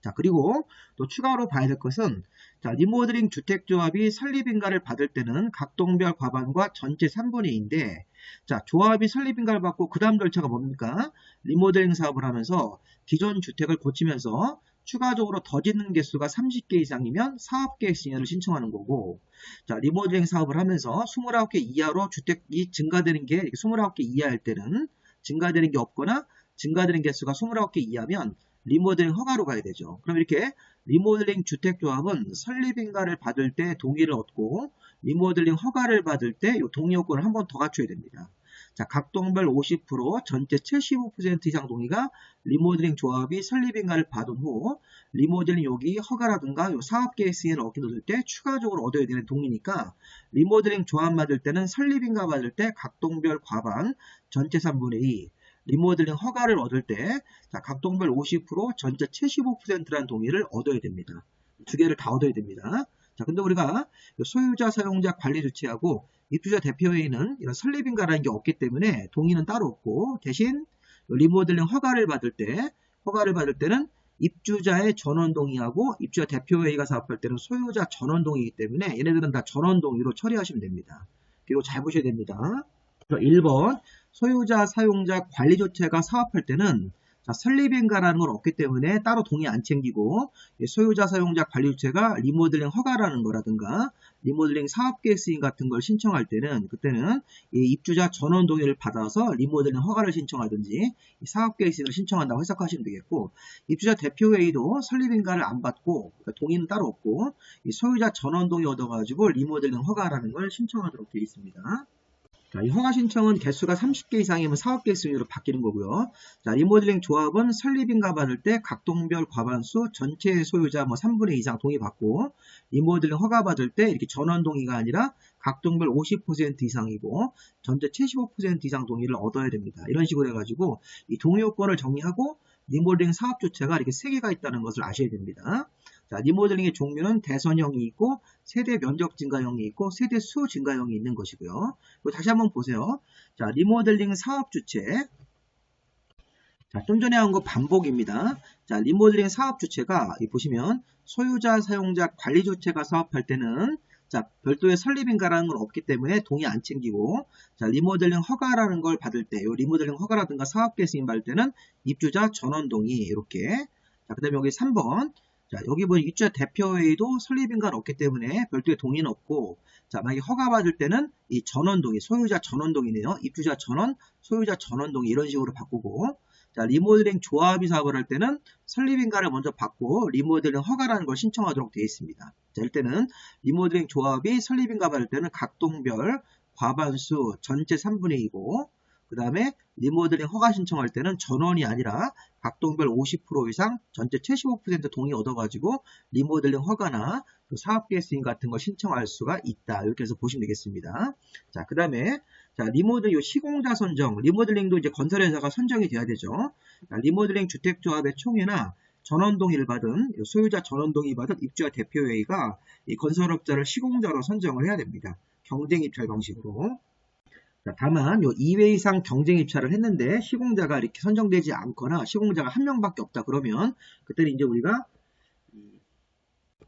자, 그리고 또 추가로 봐야 될 것은 자, 리모델링 주택조합이 설립인가를 받을 때는 각동별 과반과 전체 3분의 2인데 자, 조합이 설립인가를 받고 그 다음 절차가 뭡니까? 리모델링 사업을 하면서 기존 주택을 고치면서 추가적으로 더 짓는 개수가 30개 이상이면 사업계획 승인을 신청하는 거고 자, 리모델링 사업을 하면서 29개 이하로 주택이 증가되는 게 29개 이하일 때는 증가되는 게 없거나 증가되는 개수가 29개 이하면 리모델링 허가로 가야 되죠. 그럼 이렇게 리모델링 주택조합은 설립인가를 받을 때 동의를 얻고 리모델링 허가를 받을 때 이 동의 요건을 한 번 더 갖춰야 됩니다. 자, 각동별 50%, 전체 75% 이상 동의가 리모델링 조합이 설립인가를 받은 후 리모델링 여기 허가라든가 요 사업계획 승인을 얻을 때 추가적으로 얻어야 되는 동의니까 리모델링 조합 받을 때는 설립인가 받을 때 각동별 과반, 전체 3분의 2 리모델링 허가를 얻을 때 자, 각동별 50%, 전체 75%라는 동의를 얻어야 됩니다. 두 개를 다 얻어야 됩니다. 자, 근데 우리가 소유자, 사용자, 관리 주체하고 입주자 대표회의는 이런 설립인가라는 게 없기 때문에 동의는 따로 없고 대신 리모델링 허가를 받을 때는 입주자의 전원 동의하고 입주자 대표회의가 사업할 때는 소유자 전원 동의이기 때문에 얘네들은 다 전원 동의로 처리하시면 됩니다. 그리고 잘 보셔야 됩니다. 1번 소유자, 사용자, 관리 주체가 사업할 때는 자, 설립인가라는 건 없기 때문에 따로 동의 안 챙기고 소유자, 사용자, 관리 주체가 리모델링 허가라는 거라든가 리모델링 사업계획 승인 같은 걸 신청할 때는 그때는 이 입주자 전원 동의를 받아서 리모델링 허가를 신청하든지 사업계획 승인을 신청한다고 해석하시면 되겠고 입주자 대표회의도 설립인가를 안 받고 그러니까 동의는 따로 없고 이 소유자 전원 동의 얻어가지고 리모델링 허가라는 걸 신청하도록 되어 있습니다. 자, 이 허가 신청은 개수가 30개 이상이면 사업계획 승인으로 바뀌는 거고요. 자, 리모델링 조합은 설립인가 받을 때 각동별 과반수 전체 소유자 3분의 2 이상 동의 받고 리모델링 허가 받을 때 이렇게 전원 동의가 아니라 각동별 50% 이상이고 전체 75% 이상 동의를 얻어야 됩니다. 이런 식으로 해가지고 이 동의 요건을 정의하고 리모델링 사업 주체가 이렇게 3개가 있다는 것을 아셔야 됩니다. 자, 리모델링의 종류는 대선형이 있고 세대 면적 증가형이 있고 세대 수 증가형이 있는 것이고요. 다시 한번 보세요. 자, 리모델링 사업 주체. 자, 좀 전에 한 거 반복입니다. 자, 리모델링 사업 주체가 보시면 소유자, 사용자, 관리 주체가 사업할 때는 자, 별도의 설립인가라는 건 없기 때문에 동의 안 챙기고 자, 리모델링 허가라는 걸 받을 때 요 리모델링 허가라든가 사업계획 승인 받을 때는 입주자 전원 동의 이렇게 자, 그 다음에 여기 3번 자, 여기 보면 입주자 대표회의도 설립인가는 없기 때문에 별도의 동의는 없고 자, 만약에 허가 받을 때는 이 전원 동의, 소유자 전원 동의네요. 입주자 전원, 소유자 전원 동의 이런 식으로 바꾸고 자, 리모델링 조합이 사업을 할 때는 설립인가를 먼저 받고 리모델링 허가라는 걸 신청하도록 되어 있습니다. 자, 이럴 때는 리모델링 조합이 설립인가 받을 때는 각동별 과반수 전체 3분의 2고 그 다음에 리모델링 허가 신청할 때는 전원이 아니라 각 동별 50% 이상 전체 75% 동의 얻어가지고 리모델링 허가나 사업계획 승인 같은 걸 신청할 수가 있다. 이렇게 해서 보시면 되겠습니다. 자, 그 다음에 자, 리모델링 시공자 선정, 리모델링도 이제 건설회사가 선정이 돼야 되죠. 자, 리모델링 주택조합의 총회나 전원 동의를 받은 소유자 전원 동의 받은 입주자 대표회의가 이 건설업자를 시공자로 선정을 해야 됩니다. 경쟁 입찰 방식으로. 자, 다만 요 2회 이상 경쟁 입찰을 했는데 시공자가 이렇게 선정되지 않거나 시공자가 한 명밖에 없다 그러면 그때는 이제 우리가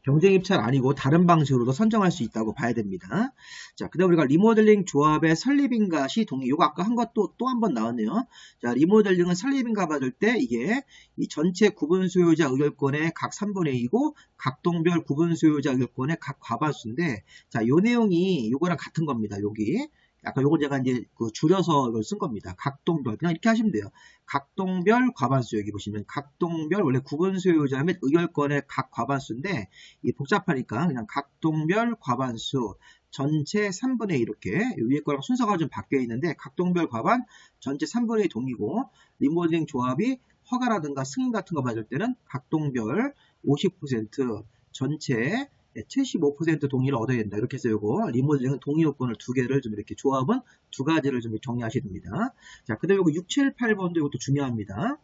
경쟁 입찰 아니고 다른 방식으로도 선정할 수 있다고 봐야 됩니다. 자, 그 다음 우리가 리모델링 조합의 설립인가 시 동의. 요거 아까 한 것도 또 한 번 나왔네요. 자, 리모델링은 설립인가 받을 때 이게 이 전체 구분 소유자 의결권의 각 3분의 2이고 각 동별 구분 소유자 의결권의 각 과반수인데 자, 요 내용이 요거랑 같은 겁니다. 여기. 아까 요거 제가 이제 줄여서 이걸 쓴 겁니다. 각동별. 그냥 이렇게 하시면 돼요. 각동별 과반수 여기 보시면 각동별 원래 구분 소유자 및 의결권의 각 과반수인데 이게 복잡하니까 그냥 각동별 과반수 전체 3분의 2 이렇게 위에 거랑 순서가 좀 바뀌어 있는데 각동별 과반 전체 3분의 2 동이고 리모델링 조합이 허가라든가 승인 같은 거 받을 때는 각동별 50% 전체 75% 동의를 얻어야 된다. 이렇게 해서 요거 리모델링은 동의 요건을 두 개를 좀 이렇게 조합은 두 가지를 좀 정리하셔야 됩니다. 자, 그 다음에 요거 6, 7, 8번도 이것도 중요합니다.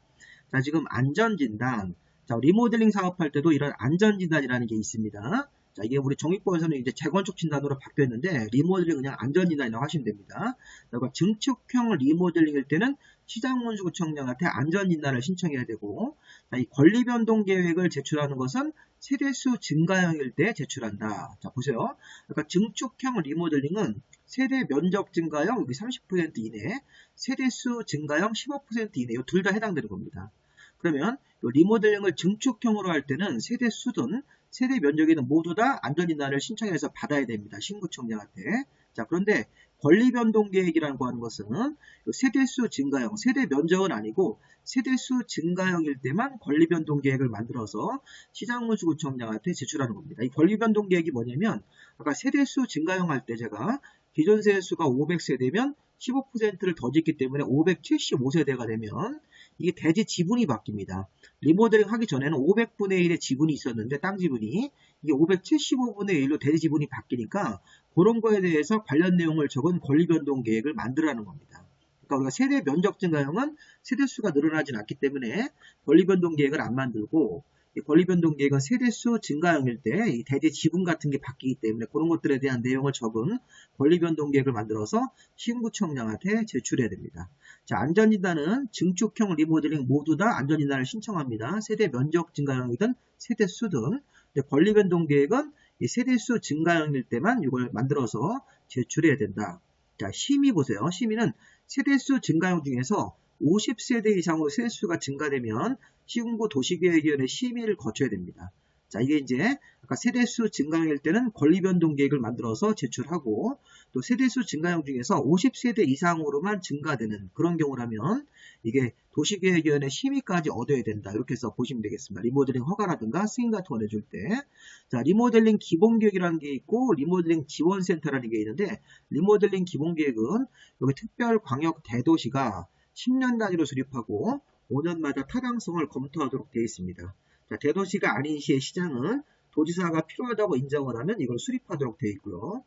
자, 지금 안전진단. 자, 리모델링 사업할 때도 이런 안전진단이라는 게 있습니다. 자, 이게 우리 정익법에서는 이제 재건축 진단으로 바뀌었는데 리모델링 그냥 안전진단이라고 하시면 됩니다. 그리고 증축형 리모델링일 때는 시장문수구청장한테 안전진단을 신청해야 되고 자, 이 권리변동 계획을 제출하는 것은 세대수 증가형일 때 제출한다. 자, 보세요. 그러니까 증축형 리모델링은 세대 면적 증가형 여기 30% 이내, 세대수 증가형 15% 이내 이 둘 다 해당되는 겁니다. 그러면 리모델링을 증축형으로 할 때는 세대수든 세대 면적에는 모두 다 안전진단을 신청해서 받아야 됩니다. 신구청장한테. 자, 그런데 권리변동계획이라는 거 하는 것은 세대수 증가형, 세대 면적은 아니고 세대수 증가형일 때만 권리변동계획을 만들어서 시장문수구청장한테 제출하는 겁니다. 이 권리변동계획이 뭐냐면 아까 세대수 증가형 할 때 제가 기존 세대수가 500세대면 15%를 더 짓기 때문에 575세대가 되면 이게 대지 지분이 바뀝니다. 리모델링 하기 전에는 500분의 1의 지분이 있었는데 땅 지분이 이게 575분의 1로 대지 지분이 바뀌니까 그런 거에 대해서 관련 내용을 적은 권리변동 계획을 만들라는 겁니다. 그러니까 우리가 세대 면적 증가형은 세대수가 늘어나진 않기 때문에 권리변동 계획을 안 만들고 이 권리변동 계획은 세대수 증가형일 때 이 대지 지분 같은 게 바뀌기 때문에 그런 것들에 대한 내용을 적은 권리변동 계획을 만들어서 시군구청장한테 제출해야 됩니다. 자, 안전진단은 증축형 리모델링 모두 다 안전진단을 신청합니다. 세대 면적 증가형이든 세대수든. 근데 권리변동 계획은 이 세대수 증가형일 때만 이걸 만들어서 제출해야 된다. 자, 심의 보세요. 심의는 세대수 증가형 중에서 50세대 이상으로 세대수가 증가되면 시군구 도시계획위원회 심의를 거쳐야 됩니다. 자, 이게 이제 아까 세대수 증가형일 때는 권리변동 계획을 만들어서 제출하고 또 세대수 증가형 중에서 50세대 이상으로만 증가되는 그런 경우라면 이게 도시계획위원회 심의까지 얻어야 된다. 이렇게 해서 보시면 되겠습니다. 리모델링 허가라든가 승인 같은 거 내줄 때. 자, 리모델링 기본계획이라는 게 있고 리모델링 지원센터라는 게 있는데 리모델링 기본계획은 여기 특별광역 대도시가 10년 단위로 수립하고 5년마다 타당성을 검토하도록 되어 있습니다. 자, 대도시가 아닌 시의 시장은 도지사가 필요하다고 인정을 하면 이걸 수립하도록 되어 있고요.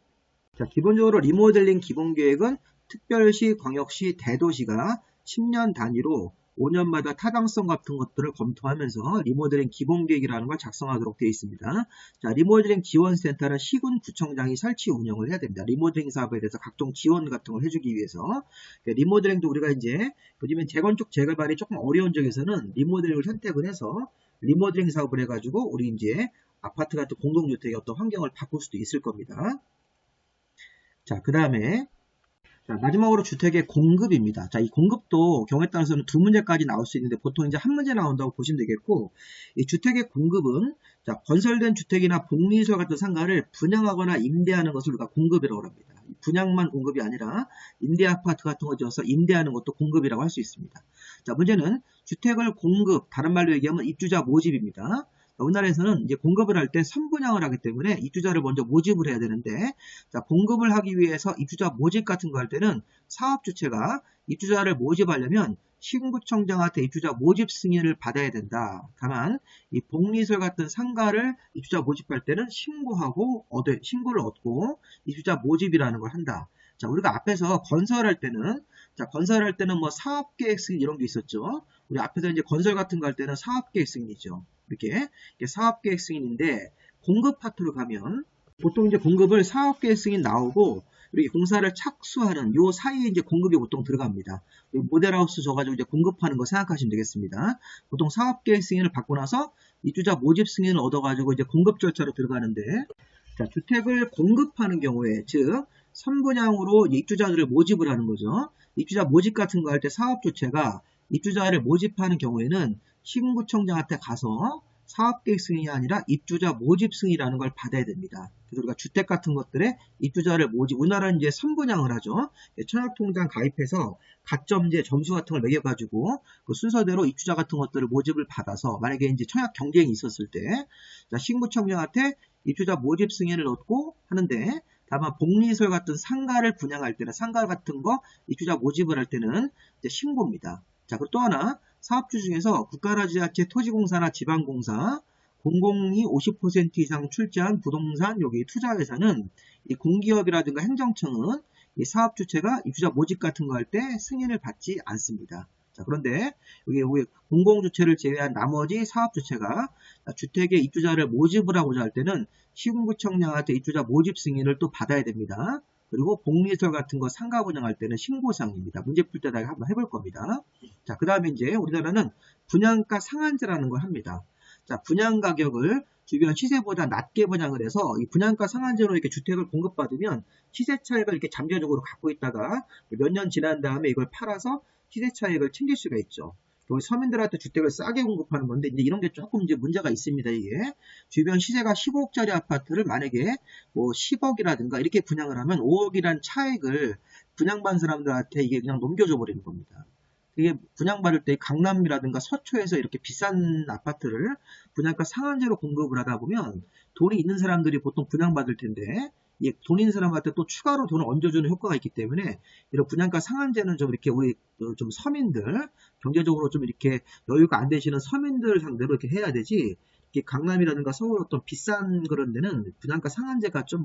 자, 기본적으로 리모델링 기본계획은 특별시, 광역시, 대도시가 10년 단위로 5년마다 타당성 같은 것들을 검토하면서 리모델링 기본계획이라는 걸 작성하도록 되어 있습니다. 자, 리모델링 지원센터는 시군구청장이 설치 운영을 해야 됩니다. 리모델링 사업에 대해서 각종 지원 같은 걸 해주기 위해서. 리모델링도 우리가 이제 요즘엔 재건축 재개발이 조금 어려운 쪽에서는 리모델링을 선택을 해서 리모델링 사업을 해가지고 우리 이제 아파트 같은 공동주택의 어떤 환경을 바꿀 수도 있을 겁니다. 자, 그 다음에 자, 마지막으로 주택의 공급입니다. 자, 이 공급도 경우에 따라서는 두 문제까지 나올 수 있는데 보통 이제 한 문제 나온다고 보시면 되겠고, 이 주택의 공급은 자, 건설된 주택이나 복리시설 같은 상가를 분양하거나 임대하는 것을 우리가 공급이라고 합니다. 분양만 공급이 아니라 임대 아파트 같은 거 지어서 임대하는 것도 공급이라고 할 수 있습니다. 자, 문제는 주택을 공급, 다른 말로 얘기하면 입주자 모집입니다. 우리나라에서는 이제 공급을 할 때 선분양을 하기 때문에 입주자를 먼저 모집을 해야 되는데, 자, 공급을 하기 위해서 입주자 모집 같은 거 할 때는 사업 주체가 입주자를 모집하려면 시군구청장한테 입주자 모집 승인을 받아야 된다. 다만 이 복리설 같은 상가를 입주자 모집할 때는 신고를 얻고 입주자 모집이라는 걸 한다. 자, 우리가 앞에서 건설할 때는 뭐 사업계획 승인 이런 게 있었죠. 우리 앞에서 이제 건설 같은 거 할 때는 사업계획 승인이죠. 이렇게 사업계획 승인인데, 공급 파트로 가면 보통 이제 공급을 사업계획 승인 나오고 이렇게 공사를 착수하는 요 사이에 이제 공급이 보통 들어갑니다. 모델하우스 줘가지고 이제 공급하는 거 생각하시면 되겠습니다. 보통 사업계획 승인을 받고 나서 입주자 모집 승인을 얻어가지고 이제 공급 절차로 들어가는데, 자, 주택을 공급하는 경우에, 즉 선분양으로 입주자들을 모집을 하는 거죠. 입주자 모집 같은 거 할 때 사업 주체가 입주자를 모집하는 경우에는 시군구청장한테 가서 사업계획 승인이 아니라 입주자 모집 승인이라는 걸 받아야 됩니다. 그래서 우리가 주택 같은 것들에 입주자를 모집, 우리나라는 이제 선분양을 하죠. 청약통장 가입해서 가점제 점수 같은 걸 매겨가지고 그 순서대로 입주자 같은 것들을 모집을 받아서, 만약에 이제 청약 경쟁이 있었을 때, 자, 시군구청장한테 입주자 모집 승인을 얻고 하는데, 다만 복리설 같은 상가를 분양할 때는, 상가 같은 거 입주자 모집을 할 때는 이제 신고입니다. 자, 그리고 또 하나, 사업주 중에서 국가나 지자체, 토지공사나 지방공사, 공공이 50% 이상 출자한 부동산, 여기 투자회사는 이 공기업이라든가 행정청은 이 사업주체가 입주자 모집 같은 거 할 때 승인을 받지 않습니다. 자, 그런데 여기 공공주체를 제외한 나머지 사업주체가 주택의 입주자를 모집을 하고자 할 때는 시군구청장한테 입주자 모집 승인을 또 받아야 됩니다. 그리고 복리설 같은 거 상가 분양할 때는 신고사항입니다. 문제 풀 때 한번 해볼 겁니다. 자, 그 다음에 이제 우리나라는 분양가 상한제라는 걸 합니다. 자, 분양 가격을 주변 시세보다 낮게 분양을 해서 이 분양가 상한제로 이렇게 주택을 공급받으면 시세 차익을 이렇게 잠재적으로 갖고 있다가 몇 년 지난 다음에 이걸 팔아서 시세 차익을 챙길 수가 있죠. 서민들한테 주택을 싸게 공급하는 건데, 이제 이런 게 조금 이제 문제가 있습니다. 이게 주변 시세가 15억짜리 아파트를 만약에 뭐 10억이라든가 이렇게 분양을 하면 5억이란 차익을 분양받은 사람들한테 이게 그냥 넘겨줘 버리는 겁니다. 이게 분양받을 때 강남이라든가 서초에서 이렇게 비싼 아파트를 분양가 상한제로 공급을 하다 보면 돈이 있는 사람들이 보통 분양받을 텐데, 돈 있는 사람한테 또 추가로 돈을 얹어주는 효과가 있기 때문에 이런 분양가 상한제는 좀 이렇게 우리 좀 서민들, 경제적으로 좀 이렇게 여유가 안 되시는 서민들 상대로 이렇게 해야 되지, 이렇게 강남이라든가 서울 어떤 비싼 그런 데는 분양가 상한제가 좀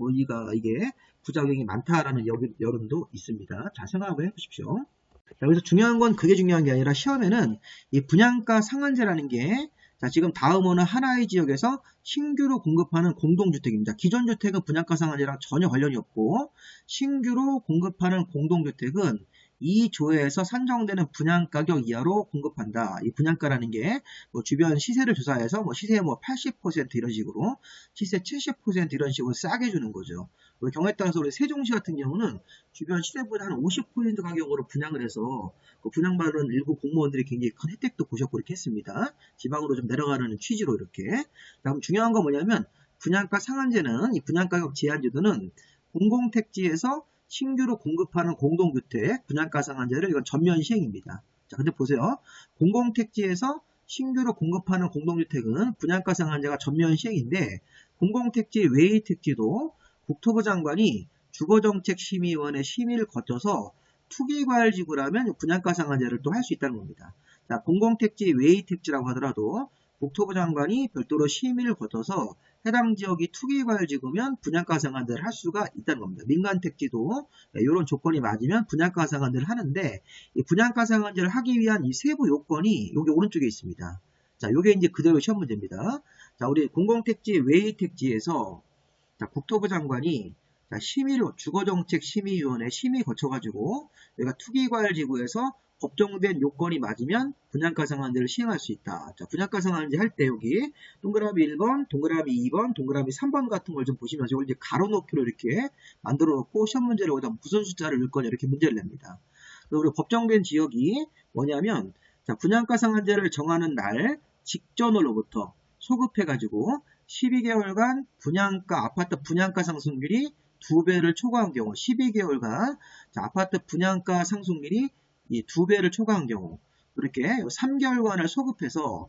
이게 부작용이 많다라는 여론도 있습니다. 잘 생각을 해보십시오. 자, 여기서 중요한 건 그게 중요한 게 아니라 시험에는 이 분양가 상한제라는 게, 자, 지금 다음호는 하나의 지역에서 신규로 공급하는 공동주택입니다. 기존 주택은 분양가 상한제랑 전혀 관련이 없고, 신규로 공급하는 공동주택은 이 조회에서 산정되는 분양가격 이하로 공급한다. 이 분양가라는 게 뭐 주변 시세를 조사해서 뭐 시세 뭐 80% 이런 식으로, 시세 70% 이런 식으로 싸게 주는 거죠. 경우에 따라서 우리 세종시 같은 경우는 주변 시세보다 한 50% 가격으로 분양을 해서 그 분양받은 일부 공무원들이 굉장히 큰 혜택도 보셨고 이렇게 했습니다. 지방으로 좀 내려가는 취지로 이렇게. 다음 중요한 건 뭐냐면, 분양가 상한제는, 이 분양가격 제한제도는 공공택지에서 신규로 공급하는 공동주택 분양가 상한제를, 이건 전면 시행입니다. 자, 근데 보세요. 공공택지에서 신규로 공급하는 공동주택은 분양가 상한제가 전면 시행인데, 공공택지 외의 택지도 국토부 장관이 주거정책심의위원회 심의를 거쳐서 투기과열지구라면 분양가 상한제를 또 할 수 있다는 겁니다. 자, 공공택지 외의 택지라고 하더라도 국토부 장관이 별도로 심의를 거쳐서 해당 지역이 투기과열지구면 분양가 상한제를 할 수가 있다는 겁니다. 민간택지도 이런 조건이 맞으면 분양가 상한제를 하는데, 이 분양가 상한제를 하기 위한 이 세부 요건이 여기 오른쪽에 있습니다. 자, 요게 이제 그대로 시험 문제입니다. 자, 우리 공공택지 외의 택지에서, 자, 국토부 장관이 심의로 주거정책심의위원회 심의 거쳐가지고 여기가 투기과열지구에서 법정된 요건이 맞으면 분양가 상한제를 시행할 수 있다. 자, 분양가 상한제 할 때 여기 동그라미 1번, 동그라미 2번, 동그라미 3번 같은 걸 좀 보시면서 이걸 이제 가로놓기로 이렇게 만들어 놓고 시험 문제를 여기다 무슨 숫자를 넣을 거냐 이렇게 문제를 냅니다. 그리고 법정된 지역이 뭐냐면, 자, 분양가 상한제를 정하는 날 직전으로부터 소급해가지고 12개월간 아파트 분양가 상승률이 2배를 초과한 경우, 12개월간 자, 아파트 분양가 상승률이 이 2배를 초과한 경우, 그렇게 3개월간을 소급해서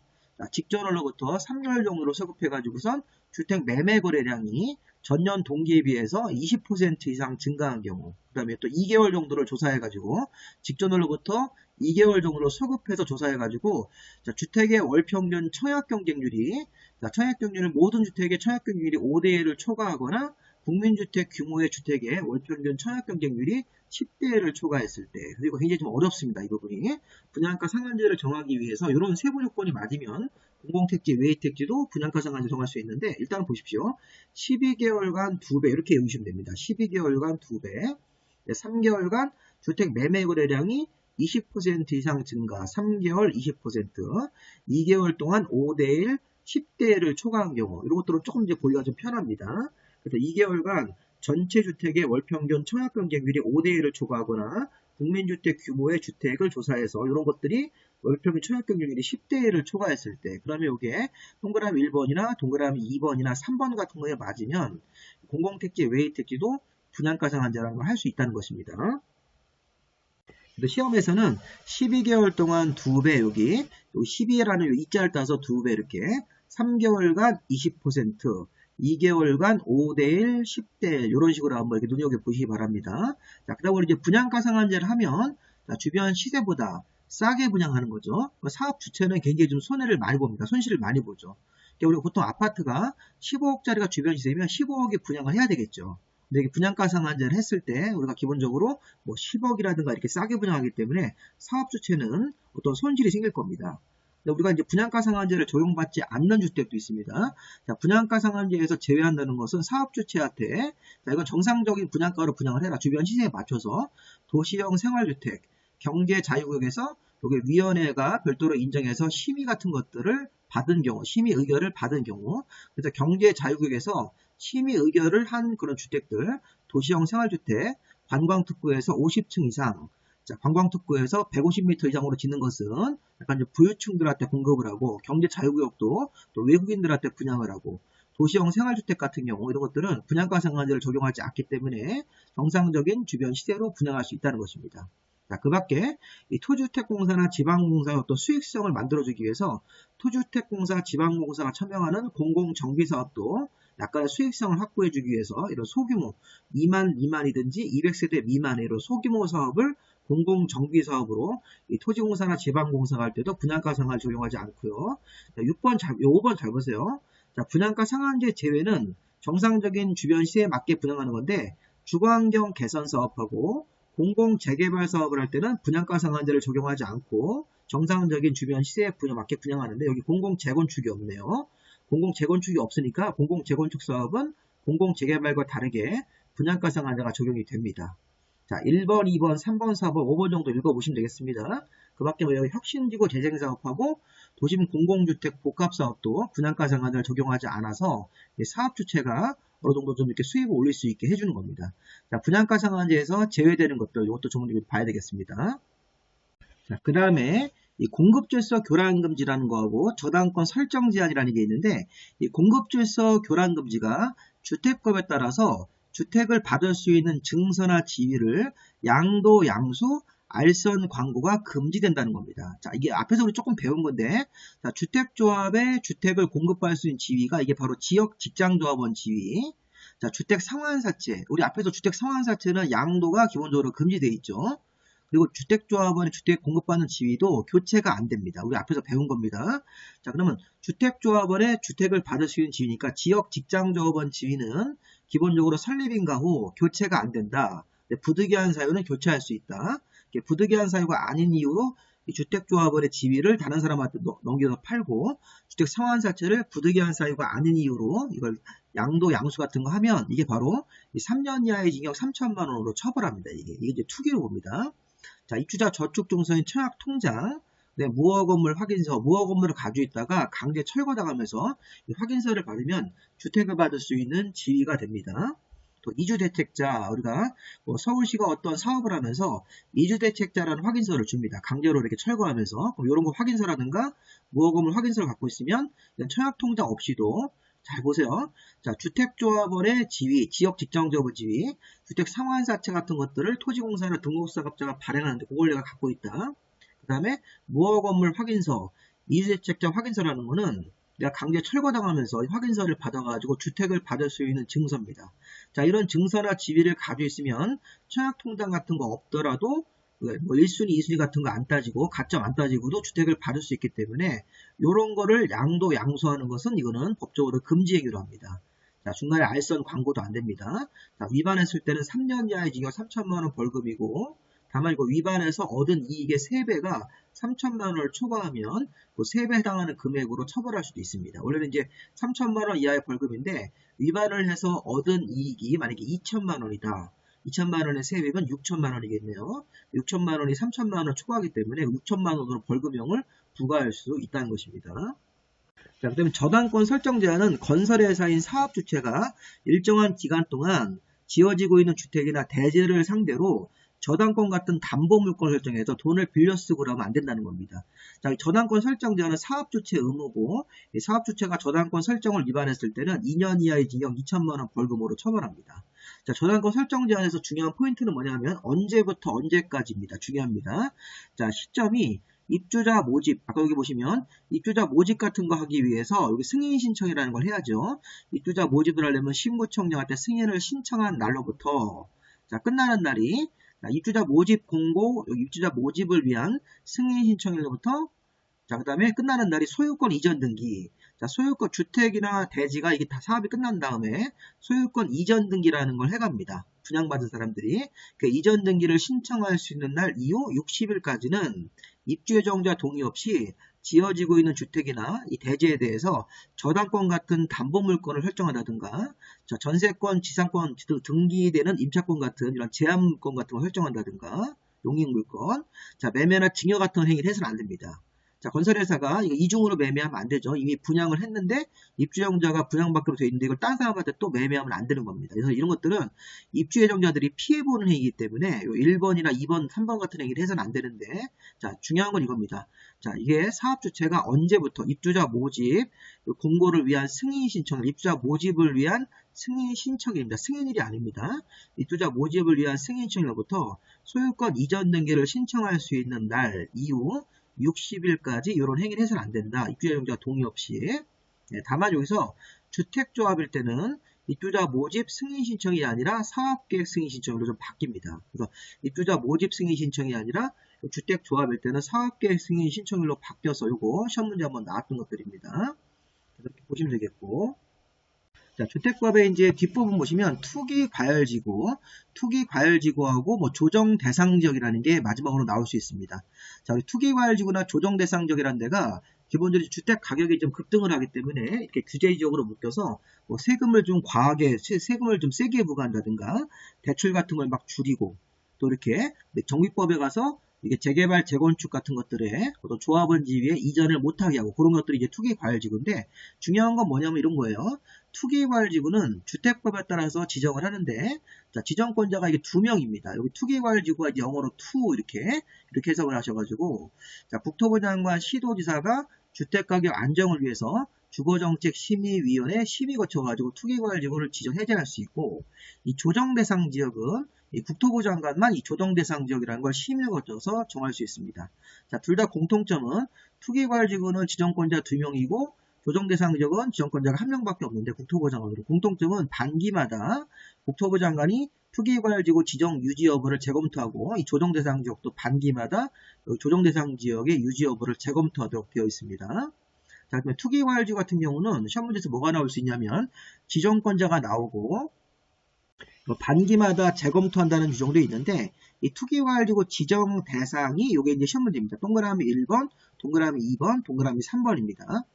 직전월로부터 3개월 정도로 소급해가지고선 주택 매매 거래량이 전년 동기에 비해서 20% 이상 증가한 경우, 그 다음에 또 2개월 정도를 조사해가지고 직전월로부터 2개월 정도로 소급해서 조사해가지고 주택의 월평균 청약경쟁률이 청약경쟁률은 모든 주택의 청약경쟁률이 5대1을 초과하거나 국민주택 규모의 주택의 월평균 청약경쟁률이 10대1을 초과했을 때, 그리고 굉장히 좀 어렵습니다. 이 부분이. 분양가 상한제를 정하기 위해서 이런 세부 조건이 맞으면 공공택지, 외의택지도 분양가 상한제 정할 수 있는데, 일단 보십시오. 12개월간 2배 이렇게 외우시면 됩니다. 12개월간 2배, 3개월간 주택 매매 거래량이 20% 이상 증가, 3개월 20%, 2개월 동안 5대1, 10대1을 초과한 경우, 이런 것들은 조금 이제 보기가 좀 편합니다. 그래서 2개월간 전체 주택의 월평균 청약경쟁률이 5대1을 초과하거나 국민주택 규모의 주택을 조사해서 이런 것들이 월평균 청약경쟁률이 10대1을 초과했을 때, 그러면 이게 동그라미 1번이나 동그라미 2번이나 3번 같은 거에 맞으면 공공택지, 외의택지도 분양가 상한제라는 걸 할 수 있다는 것입니다. 시험에서는 12개월 동안 2배, 여기 12라는 이자를 따서 2배 이렇게 3개월간 20%, 2개월간 5대1, 10대1 이런 식으로 한번 이렇게 눈여겨보시기 바랍니다. 자, 그 다음에 이제 분양가 상한제를 하면 주변 시세보다 싸게 분양하는 거죠. 사업 주체는 굉장히 좀 손해를 많이 봅니다. 손실을 많이 보죠. 우리가 보통 아파트가 15억짜리가 주변 시세면 15억에 분양을 해야 되겠죠. 근데 분양가 상한제를 했을 때 우리가 기본적으로 뭐 10억이라든가 이렇게 싸게 분양하기 때문에 사업 주체는 어떤 손실이 생길 겁니다. 우리가 이제 분양가 상한제를 적용받지 않는 주택도 있습니다. 자, 분양가 상한제에서 제외한다는 것은 사업 주체한테 이건 정상적인 분양가로 분양을 해라. 주변 시세에 맞춰서 도시형 생활주택, 경제 자유구역에서 여기 위원회가 별도로 인정해서 심의 같은 것들을 받은 경우, 심의 의결을 받은 경우, 그래서 경제 자유구역에서 심의 의결을 한 그런 주택들, 도시형 생활주택, 관광특구에서 50층 이상, 자, 관광특구에서 150m 이상으로 짓는 것은 약간 이제 부유층들한테 공급을 하고, 경제 자유구역도 또 외국인들한테 분양을 하고, 도시형 생활주택 같은 경우 이런 것들은 분양가 상한제를 적용하지 않기 때문에 정상적인 주변 시세로 분양할 수 있다는 것입니다. 자, 그 밖에 이 토주택공사나 지방공사의 어떤 수익성을 만들어주기 위해서 토주택공사, 지방공사가 참여하는 공공정비사업도 약간의 수익성을 확보해주기 위해서 이런 소규모 2만 미만이든지 200세대 미만의 이런 소규모 사업을 공공정비사업으로 이 토지공사나 지방공사가 할 때도 분양가 상한을 적용하지 않고요. 자, 5번 잘 보세요. 자, 분양가 상한제 제외는 정상적인 주변 시세에 맞게 분양하는 건데 주거환경 개선 사업하고 공공재개발 사업을 할 때는 분양가 상한제를 적용하지 않고 정상적인 주변 시세에 맞게 분양하는데 여기 공공재건축이 없네요. 공공재건축이 없으니까 공공재건축 사업은 공공재개발과 다르게 분양가 상한제가 적용이 됩니다. 자, 1번, 2번, 3번, 4번, 5번 정도 읽어보시면 되겠습니다. 그 밖에 뭐 혁신지구 재생사업하고 도심 공공주택 복합사업도 분양가 상한제를 적용하지 않아서 사업 주체가 어느 정도 좀 이렇게 수입을 올릴 수 있게 해주는 겁니다. 자, 분양가 상한제에서 제외되는 것들, 이것도 좀 봐야 되겠습니다. 자, 그 다음에 이 공급질서 교란금지라는 거하고 저당권 설정 제한이라는 게 있는데, 이 공급질서 교란금지가 주택법에 따라서 주택을 받을 수 있는 증서나 지위를 양도, 양수, 알선 광고가 금지된다는 겁니다. 자, 이게 앞에서 우리 조금 배운 건데, 자, 주택조합에 주택을 공급할 수 있는 지위가 이게 바로 지역 직장조합원 지위. 자, 주택 상환사채. 우리 앞에서 주택 상환사채는 양도가 기본적으로 금지되어 있죠. 그리고 주택조합원의 주택 공급받는 지위도 교체가 안 됩니다. 우리 앞에서 배운 겁니다. 자, 그러면 주택조합원의 주택을 받을 수 있는 지위니까 지역 직장조합원 지위는 기본적으로 설립인가 후 교체가 안 된다. 부득이한 사유는 교체할 수 있다. 부득이한 사유가 아닌 이유로 이 주택조합원의 지위를 다른 사람한테 넘겨서 팔고 주택 상환사채를 부득이한 사유가 아닌 이유로 이걸 양도, 양수 같은 거 하면 이게 바로 3년 이하의 징역 3천만 원으로 처벌합니다. 이게 이제 투기로 봅니다. 자, 입주자 저축증서인 청약통장, 무허 건물 확인서, 무허 건물을 가지고 있다가 강제 철거당하면서 이 확인서를 받으면 주택을 받을 수 있는 지위가 됩니다. 또 이주대책자, 우리가 뭐 서울시가 어떤 사업을 하면서 이주대책자라는 확인서를 줍니다. 강제로 이렇게 철거하면서 이런 거 확인서라든가 무허 건물 확인서를 갖고 있으면 청약통장 없이도 잘 보세요. 자, 주택조합원의 지위, 지역 직장조합원 지위, 주택 상환사채 같은 것들을 토지공사나 등록사업자가 발행하는데 그걸 내가 갖고 있다. 그 다음에 무허 건물 확인서, 이주택자 확인서라는 거는 내가 강제 철거당하면서 확인서를 받아가지고 주택을 받을 수 있는 증서입니다. 자, 이런 증서나 지위를 가지고 있으면 청약통장 같은 거 없더라도 뭐 1순위, 2순위 같은 거 안 따지고 가점 안 따지고도 주택을 받을 수 있기 때문에 이런 거를 양도양수하는 것은 이거는 법적으로 금지 행위로 합니다. 자, 중간에 알선 광고도 안 됩니다. 자, 위반했을 때는 3년 이하의 징역 3천만 원 벌금이고, 다만 이거 위반해서 얻은 이익의 3배가 3천만 원을 초과하면 그 3배 해당하는 금액으로 처벌할 수도 있습니다. 원래는 이제 3천만 원 이하의 벌금인데 위반을 해서 얻은 이익이 만약에 2천만 원이다. 2천만 원의 세액은 6천만 원이겠네요. 6천만 원이 3천만 원을 초과하기 때문에 6천만 원으로 벌금형을 부과할 수 있다는 것입니다. 자, 그다음에 저당권 설정 제한은 건설회사인 사업주체가 일정한 기간 동안 지어지고 있는 주택이나 대지를 상대로 저당권 같은 담보물권을 설정해서 돈을 빌려 쓰고 그러면 안 된다는 겁니다. 자, 저당권 설정 제한은 사업주체 의무고, 사업주체가 저당권 설정을 위반했을 때는 2년 이하의 징역 2천만 원 벌금으로 처벌합니다. 자, 저당권 설정 제한에서 중요한 포인트는 뭐냐면 언제부터 언제까지입니다. 중요합니다. 자, 시점이 입주자 모집, 아까 여기 보시면 입주자 모집 같은 거 하기 위해서 여기 승인 신청이라는 걸 해야죠. 입주자 모집을 하려면 신구청장한테 승인을 신청한 날로부터 자, 끝나는 날이 입주자 모집 공고, 여기 입주자 모집을 위한 승인 신청일로부터 자, 그 다음에 끝나는 날이 소유권 이전 등기. 자, 소유권 주택이나 대지가 이게 다 사업이 끝난 다음에 소유권 이전 등기라는 걸 해갑니다. 분양받은 사람들이. 그 이전 등기를 신청할 수 있는 날 이후 60일까지는 입주 예정자 동의 없이 지어지고 있는 주택이나 이 대지에 대해서 저당권 같은 담보물권을 설정한다든가, 자, 전세권, 지상권 등기되는 임차권 같은 이런 제한물권 같은 걸 설정한다든가, 용익물권, 자, 매매나 증여 같은 행위를 해서는 안 됩니다. 자, 건설회사가 이거 이중으로 매매하면 안 되죠. 이미 분양을 했는데 입주예정자가 분양받기로 되어 있는데 이걸 딴 사람한테 또 매매하면 안 되는 겁니다. 그래서 이런 것들은 입주예정자들이 피해보는 행위이기 때문에 1번이나 2번, 3번 같은 행위를 해서는 안 되는데, 자, 중요한 건 이겁니다. 자, 이게 사업주체가 언제부터 입주자 모집 공고를 위한 승인 신청을, 입주자 모집을 위한 승인 신청입니다. 승인일이 아닙니다. 입주자 모집을 위한 승인 신청일로부터 소유권 이전 등기를 신청할 수 있는 날 이후 60일까지 이런 행위를 해서는 안 된다. 입주예정자 동의 없이. 네, 다만 여기서 주택조합일 때는 입주자 모집 승인 신청이 아니라 사업계획 승인 신청으로 좀 바뀝니다. 그래서 입주자 모집 승인 신청이 아니라 주택조합일 때는 사업계획 승인 신청일로 바뀌어서 이거 시험 문제 한번 나왔던 것들입니다. 이렇게 보시면 되겠고. 자, 주택법의 이제 뒷부분 보시면 투기과열지구하고 뭐 조정대상지역이라는 게 마지막으로 나올 수 있습니다. 자, 우리 투기과열지구나 조정대상지역이라는 데가 기본적으로 주택 가격이 좀 급등을 하기 때문에 이렇게 규제지역으로 묶여서 뭐 세금을 좀 과하게, 세금을 좀 세게 부과한다든가 대출 같은 걸 막 줄이고 또 이렇게 정비법에 가서 이게 재개발, 재건축 같은 것들에 어떤 조합원 지위에 이전을 못하게 하고 그런 것들이 이제 투기과열지구인데 중요한 건 뭐냐면 이런 거예요. 투기과열지구는 주택법에 따라서 지정을 하는데 자, 지정권자가 이게 2명입니다. 여기 투기과열지구가 이제 영어로 투 이렇게 해석을 하셔가지고 자, 국토부 장관 시도지사가 주택가격 안정을 위해서 주거정책심의위원회 심의 거쳐가지고 투기과열지구를 지정 해제할 수 있고 이 조정대상지역은 이 국토부 장관만 이 조정대상지역이라는 걸 심의를 거쳐서 정할 수 있습니다. 자, 둘 다 공통점은 투기과열지구는 지정권자 2명이고 조정대상지역은 지정권자가 1명밖에 없는데 국토부 장관으로 공통점은 반기마다 국토부 장관이 투기과열지구 지정 유지 여부를 재검토하고 이 조정대상지역도 반기마다 조정대상지역의 유지 여부를 재검토하도록 되어 있습니다. 자, 그러면 투기과열지구 같은 경우는 시험 문제에서 뭐가 나올 수 있냐면 지정권자가 나오고 반기마다 재검토한다는 규정도 있는데 이 투기과열지구 지정 대상이 이게 이제 시험 문제입니다. 동그라미 1번, 동그라미 2번, 동그라미 3번입니다.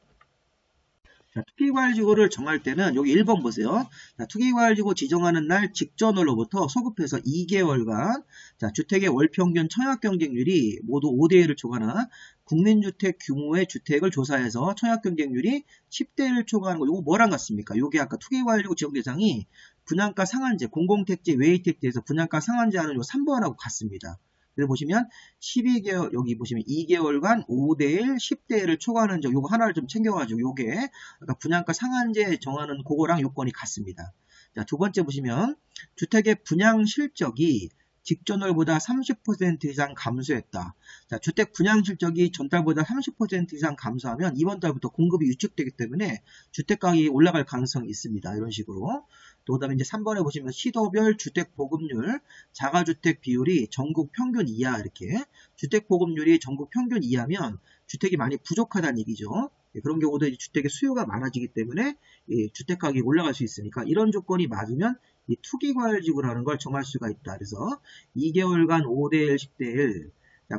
자, 투기과열지구를 정할 때는 여기 1번 보세요. 자, 투기과열지구 지정하는 날 직전으로부터 소급해서 2개월간 자, 주택의 월평균 청약경쟁률이 모두 5대1을 초과하나 국민주택 규모의 주택을 조사해서 청약경쟁률이 10대1을 초과하는 거 이거 뭐랑 같습니까? 이게 아까 투기과열지구 지정 대상이 분양가 상한제, 공공택지, 외의택지에서 분양가 상한제하는 요 3번하고 같습니다. 그래서 보시면 12개월, 여기 보시면 2개월간 5대1, 10대1을 초과하는 점, 요거 하나를 좀 챙겨가지고 요게 아까 분양가 상한제 정하는 그거랑 요건이 같습니다. 자, 두 번째 보시면 주택의 분양 실적이 직전월보다 30% 이상 감소했다. 자, 주택 분양 실적이 전달보다 30% 이상 감소하면 이번 달부터 공급이 위축되기 때문에 주택 가격이 올라갈 가능성이 있습니다. 이런 식으로. 또 그다음에 이제 3번에 보시면 시도별 주택 보급률, 자가주택 비율이 전국 평균 이하 이렇게 주택 보급률이 전국 평균 이하면 주택이 많이 부족하다는 얘기죠. 그런 경우도 이제 주택의 수요가 많아지기 때문에 주택 가격이 올라갈 수 있으니까 이런 조건이 맞으면 이 투기과열지구라는 걸 정할 수가 있다. 그래서 2개월간 5대1, 10대1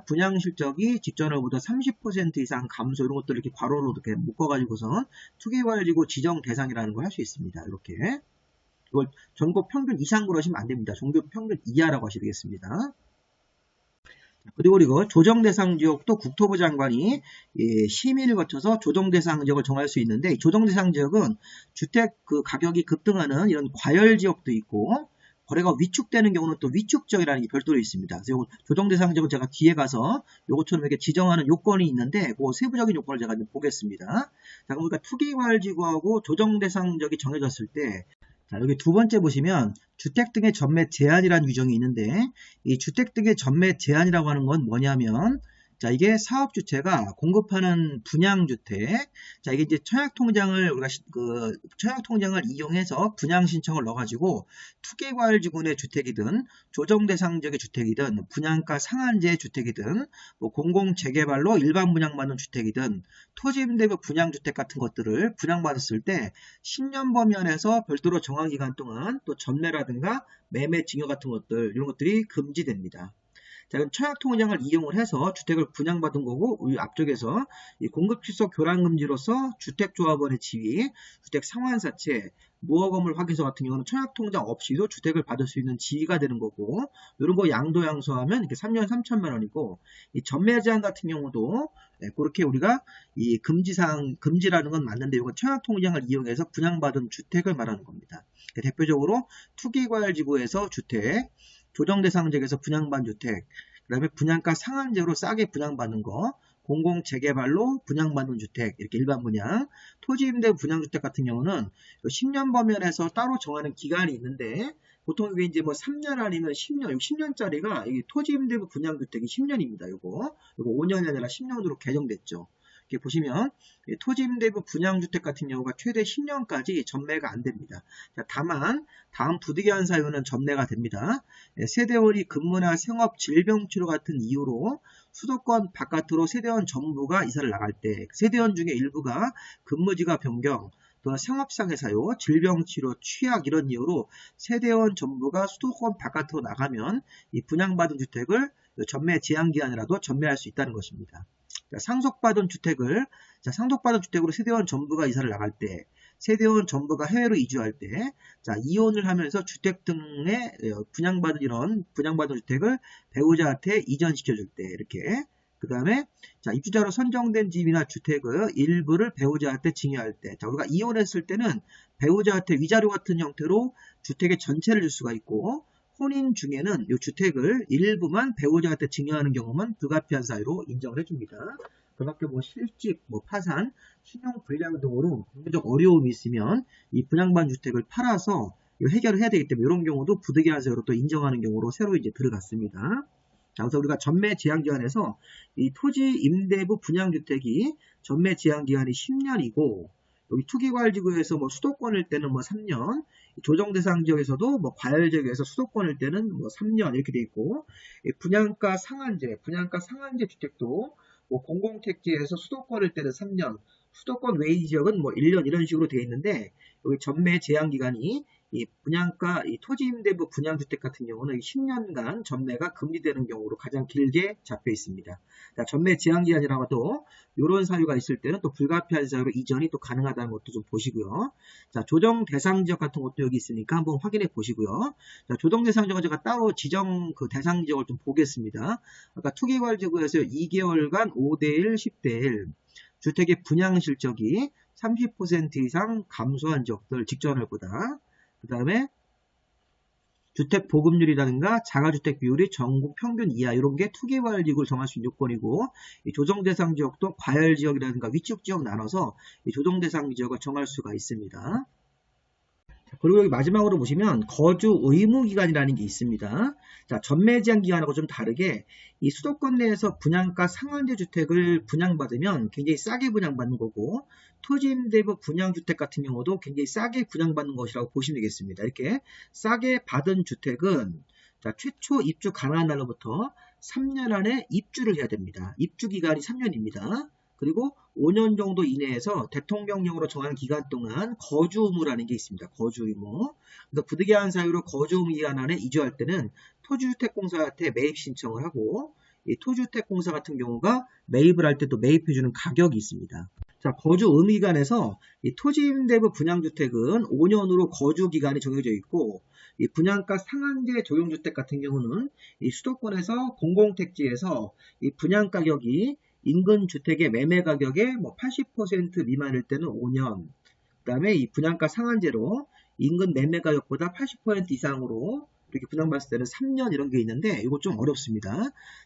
분양 실적이 직전월보다 30% 이상 감소 이런 것들을 이렇게 괄호로 이렇게 묶어가지고선 투기과열지구 지정 대상이라는 걸 할 수 있습니다. 이렇게 이걸 전국 평균 이상으로 하시면 안 됩니다. 전국 평균 이하라고 하셔야 되겠습니다. 그리고 조정 대상 지역도 국토부 장관이 심의를 거쳐서 조정 대상 지역을 정할 수 있는데 조정 대상 지역은 주택 그 가격이 급등하는 이런 과열 지역도 있고 거래가 위축되는 경우는 또 위축 지역이라는 게 별도로 있습니다. 그래서 조정 대상 지역은 제가 뒤에 가서 요것처럼 이렇게 지정하는 요건이 있는데 그 세부적인 요건을 제가 보겠습니다. 자, 그러니까 투기 과열 지구하고 조정 대상 지역이 정해졌을 때 자, 여기 두 번째 보시면 주택 등의 전매 제한이라는 규정이 있는데 이 주택 등의 전매 제한이라고 하는 건 뭐냐면 자, 이게 사업주체가 공급하는 분양주택 자, 이게 이제 청약통장을 우리가 청약통장을 이용해서 분양 신청을 넣어가지고 투기과열지구내 주택이든 조정대상 지역의 주택이든 분양가 상한제 주택이든 뭐 공공재개발로 일반 분양받는 주택이든 토지임대부 분양주택 같은 것들을 분양받았을 때 10년 범위안에서 별도로 정한 기간 동안 또 전매라든가 매매 증여 같은 것들 이런 것들이 금지됩니다. 자, 그럼 청약통장을 이용을 해서 주택을 분양받은 거고 우리 앞쪽에서 이 공급취소 교란금지로서 주택조합원의 지위, 주택상환사채, 무허건물 확인서 같은 경우는 청약통장 없이도 주택을 받을 수 있는 지위가 되는 거고 이런 거 양도양수하면 이렇게 3년 3천만 원이고 이 전매제한 같은 경우도 그렇게 우리가 이 금지라는 건 맞는데 이건 청약통장을 이용해서 분양받은 주택을 말하는 겁니다. 대표적으로 투기과열지구에서 주택, 조정대상 지역에서 분양받은 주택, 그 다음에 분양가 상한제로 싸게 분양받는 거, 공공재개발로 분양받는 주택, 이렇게 일반 분양, 토지임대 분양주택 같은 경우는 10년 범위안에서 따로 정하는 기간이 있는데 보통 이게 이제 뭐 3년 아니면 10년, 10년짜리가 토지임대 분양주택이 10년입니다. 요거 5년이 아니라 10년으로 개정됐죠. 이렇게 보시면 토지임대부 분양주택 같은 경우가 최대 10년까지 전매가 안 됩니다. 자, 다만 다음 부득이한 사유는 전매가 됩니다. 세대원이 근무나 생업, 질병치료 같은 이유로 수도권 바깥으로 세대원 전부가 이사를 나갈 때 세대원 중에 일부가 근무지가 변경 또는 생업상의 사유, 질병치료, 취약 이런 이유로 세대원 전부가 수도권 바깥으로 나가면 이 분양받은 주택을 전매 제한기간이라도 전매할 수 있다는 것입니다. 상속받은 주택을 상속받은 주택으로 세대원 전부가 이사를 나갈 때 세대원 전부가 해외로 이주할 때 이혼을 하면서 주택 등의 분양받은 주택을 배우자한테 이전시켜줄 때 이렇게 그 다음에 입주자로 선정된 집이나 주택의 일부를 배우자한테 증여할 때 우리가 이혼했을 때는 배우자한테 위자료 같은 형태로 주택의 전체를 줄 수가 있고 혼인 중에는 이 주택을 일부만 배우자한테 증여하는 경우만 불가피한 사유로 인정을 해줍니다. 그 밖에 뭐 실직, 파산, 신용불량 등으로 경제적 어려움이 있으면 이 분양받은 주택을 팔아서 해결을 해야 되기 때문에 이런 경우도 부득이한 사유로 또 인정하는 경우로 새로 이제 들어갔습니다. 자, 그래서 우리가 전매 제한 기간에서 이 토지 임대부 분양주택이 전매 제한 기간이 10년이고 여기 투기과열지구에서 수도권일 때는 3년, 조정대상 지역에서도 과열지역에서 수도권일 때는 3년 이렇게 돼 있고 분양가 상한제 주택도 공공택지에서 수도권일 때는 3년, 수도권 외의 지역은 1년 이런 식으로 되어 있는데 여기 전매 제한 기간이 이 토지임대부 분양주택 같은 경우는 10년간 전매가 금지되는 경우로 가장 길게 잡혀 있습니다. 자, 전매 제한 기간이라도 이런 사유가 있을 때는 또 불가피한 사유로 이전이 또 가능하다는 것도 좀 보시고요. 자, 조정 대상 지역 같은 것도 여기 있으니까 한번 확인해 보시고요. 자, 조정 대상 지역은 제가 따로 지정 대상 지역을 좀 보겠습니다. 아까 투기과열지구에서 2개월간 5대1, 10대1 주택의 분양 실적이 30% 이상 감소한 지역들 직전월보다 그 다음에 주택 보급률이라든가 자가주택 비율이 전국 평균 이하 이런 게 투기과열지구를 정할 수 있는 요건이고 이 조정대상 지역도 과열지역이라든가 위축지역 나눠서 이 조정대상 지역을 정할 수가 있습니다. 그리고 여기 마지막으로 보시면 거주 의무 기간이라는 게 있습니다. 자, 전매 제한 기간하고 좀 다르게 이 수도권 내에서 분양가 상한제 주택을 분양받으면 굉장히 싸게 분양받는 거고, 토지임대부 분양주택 같은 경우도 굉장히 싸게 분양받는 것이라고 보시면 되겠습니다. 이렇게 싸게 받은 주택은 자, 최초 입주 가능한 날로부터 3년 안에 입주를 해야 됩니다. 입주 기간이 3년입니다. 그리고 5년 정도 이내에서 대통령령으로 정한 기간 동안 거주 의무라는 게 있습니다. 거주 의무. 그래서 부득이한 사유로 거주 의무 기간 안에 이주할 때는 토지주택공사한테 매입 신청을 하고, 이 토지주택공사 같은 경우가 매입을 할 때 또 매입해주는 가격이 있습니다. 자, 거주 의무 기간에서 이 토지임대부 분양주택은 5년으로 거주 기간이 정해져 있고, 이 분양가 상한제 조용주택 같은 경우는 이 수도권에서 공공택지에서 이 분양가격이 인근 주택의 매매 가격의 80% 미만일 때는 5년, 그 다음에 이 분양가 상한제로 인근 매매 가격보다 80% 이상으로 이렇게 분양받았을 때는 3년 이런 게 있는데, 이거 좀 어렵습니다.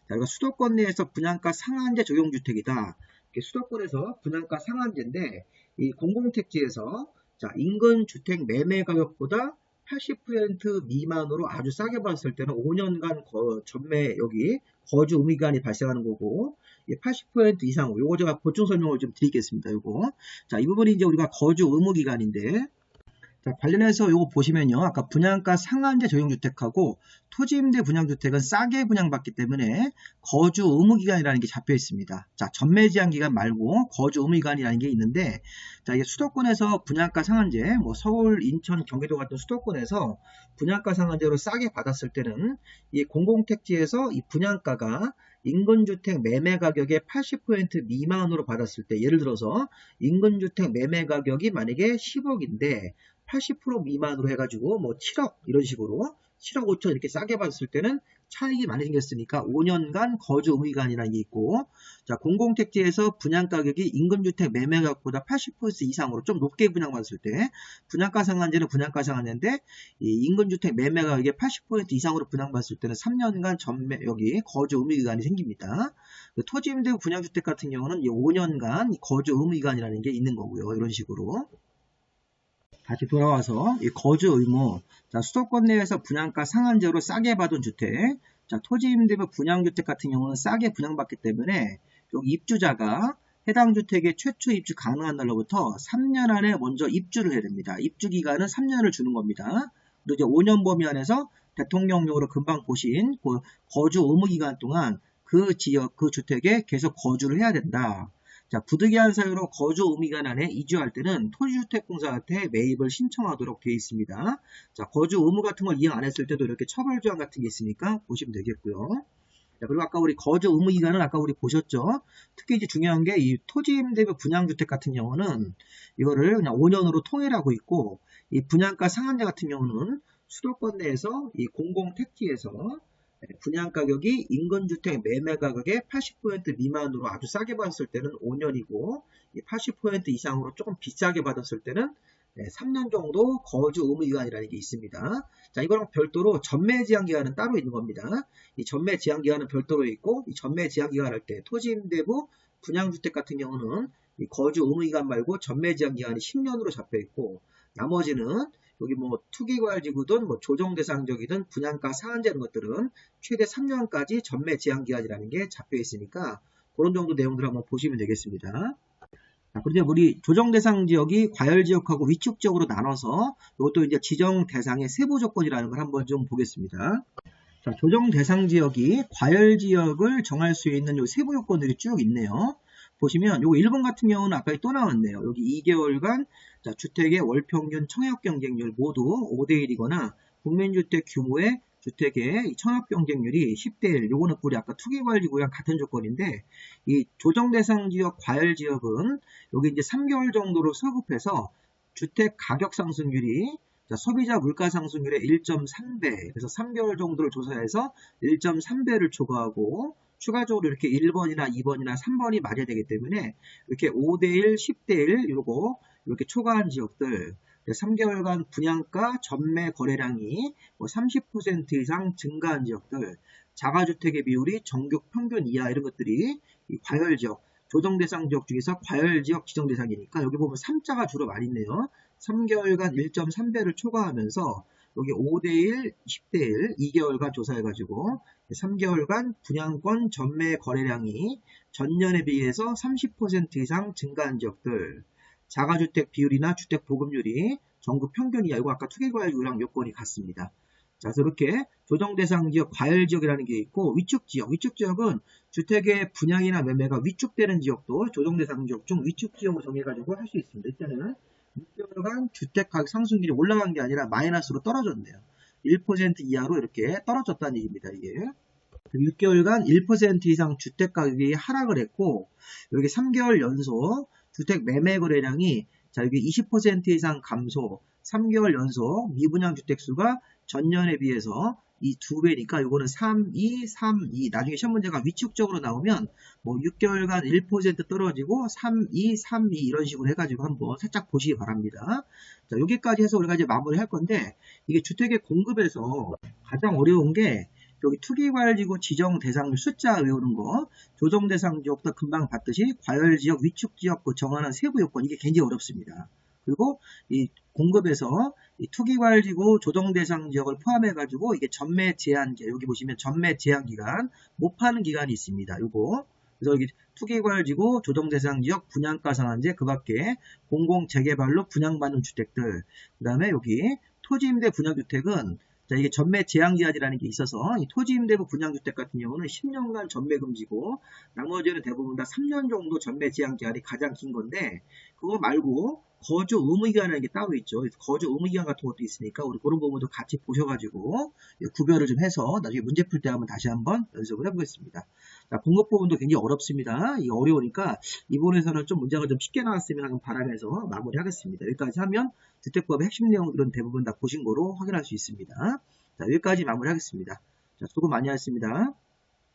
자, 이거 수도권 내에서 분양가 상한제 조용주택이다. 수도권에서 분양가 상한제인데, 이 공공택지에서 자, 인근 주택 매매 가격보다 80% 미만으로 아주 싸게 받았을 때는 5년간 전매 여기 거주 의무 기간이 발생하는 거고, 80% 이상으로 요거 제가 보충 설명을 좀 드리겠습니다. 요거 자, 이 부분이 이제 우리가 거주 의무 기간인데, 자, 관련해서 요거 보시면요, 아까 분양가 상한제 조용주택하고 토지임대 분양주택은 싸게 분양받기 때문에 거주 의무기간이라는 게 잡혀 있습니다. 자, 전매 제한 기간 말고 거주 의무기간이라는 게 있는데, 자, 이게 수도권에서 분양가 상한제, 서울, 인천, 경기도 같은 수도권에서 분양가 상한제로 싸게 받았을 때는 이 공공택지에서 이 분양가가 인근주택 매매 가격의 80% 미만으로 받았을 때, 예를 들어서 인근주택 매매 가격이 만약에 10억인데 80% 미만으로 해가지고 7억 이런 식으로 7억 5천 이렇게 싸게 받았을 때는 차익이 많이 생겼으니까 5년간 거주 의무 기간이라는 게 있고, 자, 공공택지에서 분양가격이 인근주택 매매가격보다 80% 이상으로 좀 높게 분양받았을 때, 분양가 상한제는 분양가 상한제인데 이 인근주택 매매가격의 80% 이상으로 분양받았을 때는 3년간 전매 여기 거주 의무 기간이 생깁니다. 토지임대 분양주택 같은 경우는 5년간 거주 의무 기간이라는 게 있는 거고요. 이런 식으로. 다시 돌아와서 이 거주 의무, 자, 수도권 내에서 분양가 상한제로 싸게 받은 주택, 자, 토지임대부 분양주택 같은 경우는 싸게 분양받기 때문에 여기 입주자가 해당 주택의 최초 입주 가능한 날로부터 3년 안에 먼저 입주를 해야 됩니다. 입주 기간은 3년을 주는 겁니다. 그리고 이제 5년 범위 안에서 대통령령으로 금방 보신 그 거주 의무 기간 동안 그 지역, 그 주택에 계속 거주를 해야 된다. 자, 부득이한 사유로 거주 의무 기간 안에 이주할 때는 토지주택공사한테 매입을 신청하도록 되어 있습니다. 자, 거주 의무 같은 걸 이행 안 했을 때도 이렇게 처벌조항 같은 게 있으니까 보시면 되겠고요. 자, 그리고 아까 우리 거주 의무 기간은 아까 우리 보셨죠? 특히 이제 중요한 게 이 토지임대부 분양주택 같은 경우는 이거를 그냥 5년으로 통일하고 있고, 이 분양가 상한제 같은 경우는 수도권 내에서 이 공공택지에서 분양가격이 인근주택 매매가격의 80% 미만으로 아주 싸게 받았을 때는 5년이고, 80% 이상으로 조금 비싸게 받았을 때는 3년 정도 거주 의무기간이라는 게 있습니다. 자, 이거랑 별도로 전매 제한 기간은 따로 있는 겁니다. 이 전매 제한 기간은 별도로 있고, 이 전매 제한 기간 할 때 토지임대부 분양주택 같은 경우는 이 거주 의무기간 말고 전매 제한 기간이 10년으로 잡혀 있고, 나머지는 여기 투기과열지구든 조정대상지역이든 분양가 상한제 이런 것들은 최대 3년까지 전매 제한 기간이라는 게 잡혀 있으니까 그런 정도 내용들 한번 보시면 되겠습니다. 자, 그런데 우리 조정대상지역이 과열지역하고 위축지역으로 나눠서 이것도 이제 지정대상의 세부 조건이라는 걸 한번 좀 보겠습니다. 자, 조정대상지역이 과열지역을 정할 수 있는 요 세부 요건들이 쭉 있네요. 보시면 요거 1번 같은 경우는 아까 또 나왔네요. 여기 2개월간 자, 주택의 월평균 청약 경쟁률 모두 5대1이거나 국민주택 규모의 주택의 청약 경쟁률이 10대1, 요거는 우리 아까 투기과열지구랑 같은 조건인데, 이 조정대상지역 과열지역은 여기 이제 3개월 정도로 서급해서 주택 가격 상승률이 자, 소비자 물가 상승률의 1.3배, 그래서 3개월 정도를 조사해서 1.3배를 초과하고 추가적으로 이렇게 1번이나 2번이나 3번이 맞아야 되기 때문에 이렇게 5대1, 10대1 요거 이렇게 초과한 지역들, 3개월간 분양가 전매 거래량이 30% 이상 증가한 지역들, 자가주택의 비율이 전국 평균 이하 이런 것들이 이 과열지역, 조정 대상 지역 중에서 과열 지역 지정 대상이니까 여기 보면 3자가 주로 많이 있네요. 3개월간 1.3배를 초과하면서 여기 5대1, 10대1, 2개월간 조사해가지고 3개월간 분양권 전매 거래량이 전년에 비해서 30% 이상 증가한 지역들, 자가주택 비율이나 주택 보급률이 전국 평균이야. 이거 아까 투기과열유랑 요건이 같습니다. 자, 그래서 이렇게 조정 대상 지역, 과열 지역이라는 게 있고 위축 지역, 위축 지역은 주택의 분양이나 매매가 위축되는 지역도 조정 대상 지역 중 위축 지역으로 정해가지고 할 수 있습니다. 이때는 6개월간 주택 가격 상승률이 올라간 게 아니라 마이너스로 떨어졌네요. 1% 이하로 이렇게 떨어졌다는 얘기입니다. 이게 6개월간 1% 이상 주택 가격이 하락을 했고 여기 3개월 연속 주택 매매 거래량이 자 여기 20% 이상 감소, 3개월 연속 미분양 주택 수가 전년에 비해서 이 2배니까 요거는 3, 2, 3, 2 나중에 시험 문제가 위축적으로 나오면 뭐 6개월간 1% 떨어지고 3, 2, 3, 2 이런 식으로 해가지고 한번 살짝 보시기 바랍니다. 자 여기까지 해서 우리가 이제 마무리 할 건데 이게 주택의 공급에서 가장 어려운 게 여기 투기과열지구 지정 대상률 숫자 외우는 거, 조정 대상 지역도 금방 봤듯이 과열지역, 위축지역 정하는 세부 요건 이게 굉장히 어렵습니다. 그리고 이 공급에서 이 투기과열지구 조정 대상 지역을 포함해 가지고 이게 전매 제한기 여기 보시면 전매 제한 기간 못 파는 기간이 있습니다. 요거 그래서 여기 투기과열지구 조정 대상 지역 분양가 상한제 그 밖에 공공 재개발로 분양받는 주택들 그 다음에 여기 토지임대 분양주택은 자, 이게 전매 제한기한이라는 게 있어서 이 토지임대부 분양주택 같은 경우는 10년간 전매 금지고 나머지는 대부분 다 3년 정도 전매 제한기한이 가장 긴 건데 그거 말고 거주 의무기한이라는 게 따로 있죠. 거주 의무기한 같은 것도 있으니까 우리 그런 부분도 같이 보셔가지고 구별을 좀 해서 나중에 문제 풀 때 한번 다시 한번 연습을 해보겠습니다. 자, 공급 부분도 굉장히 어렵습니다. 이게 어려우니까 이번에서는 좀 문제가 좀 쉽게 나왔으면 하는 바람에서 마무리하겠습니다. 여기까지 하면 주택법의 핵심 내용들은 대부분 다 보신 거로 확인할 수 있습니다. 자, 여기까지 마무리하겠습니다. 자, 수고 많이 하셨습니다.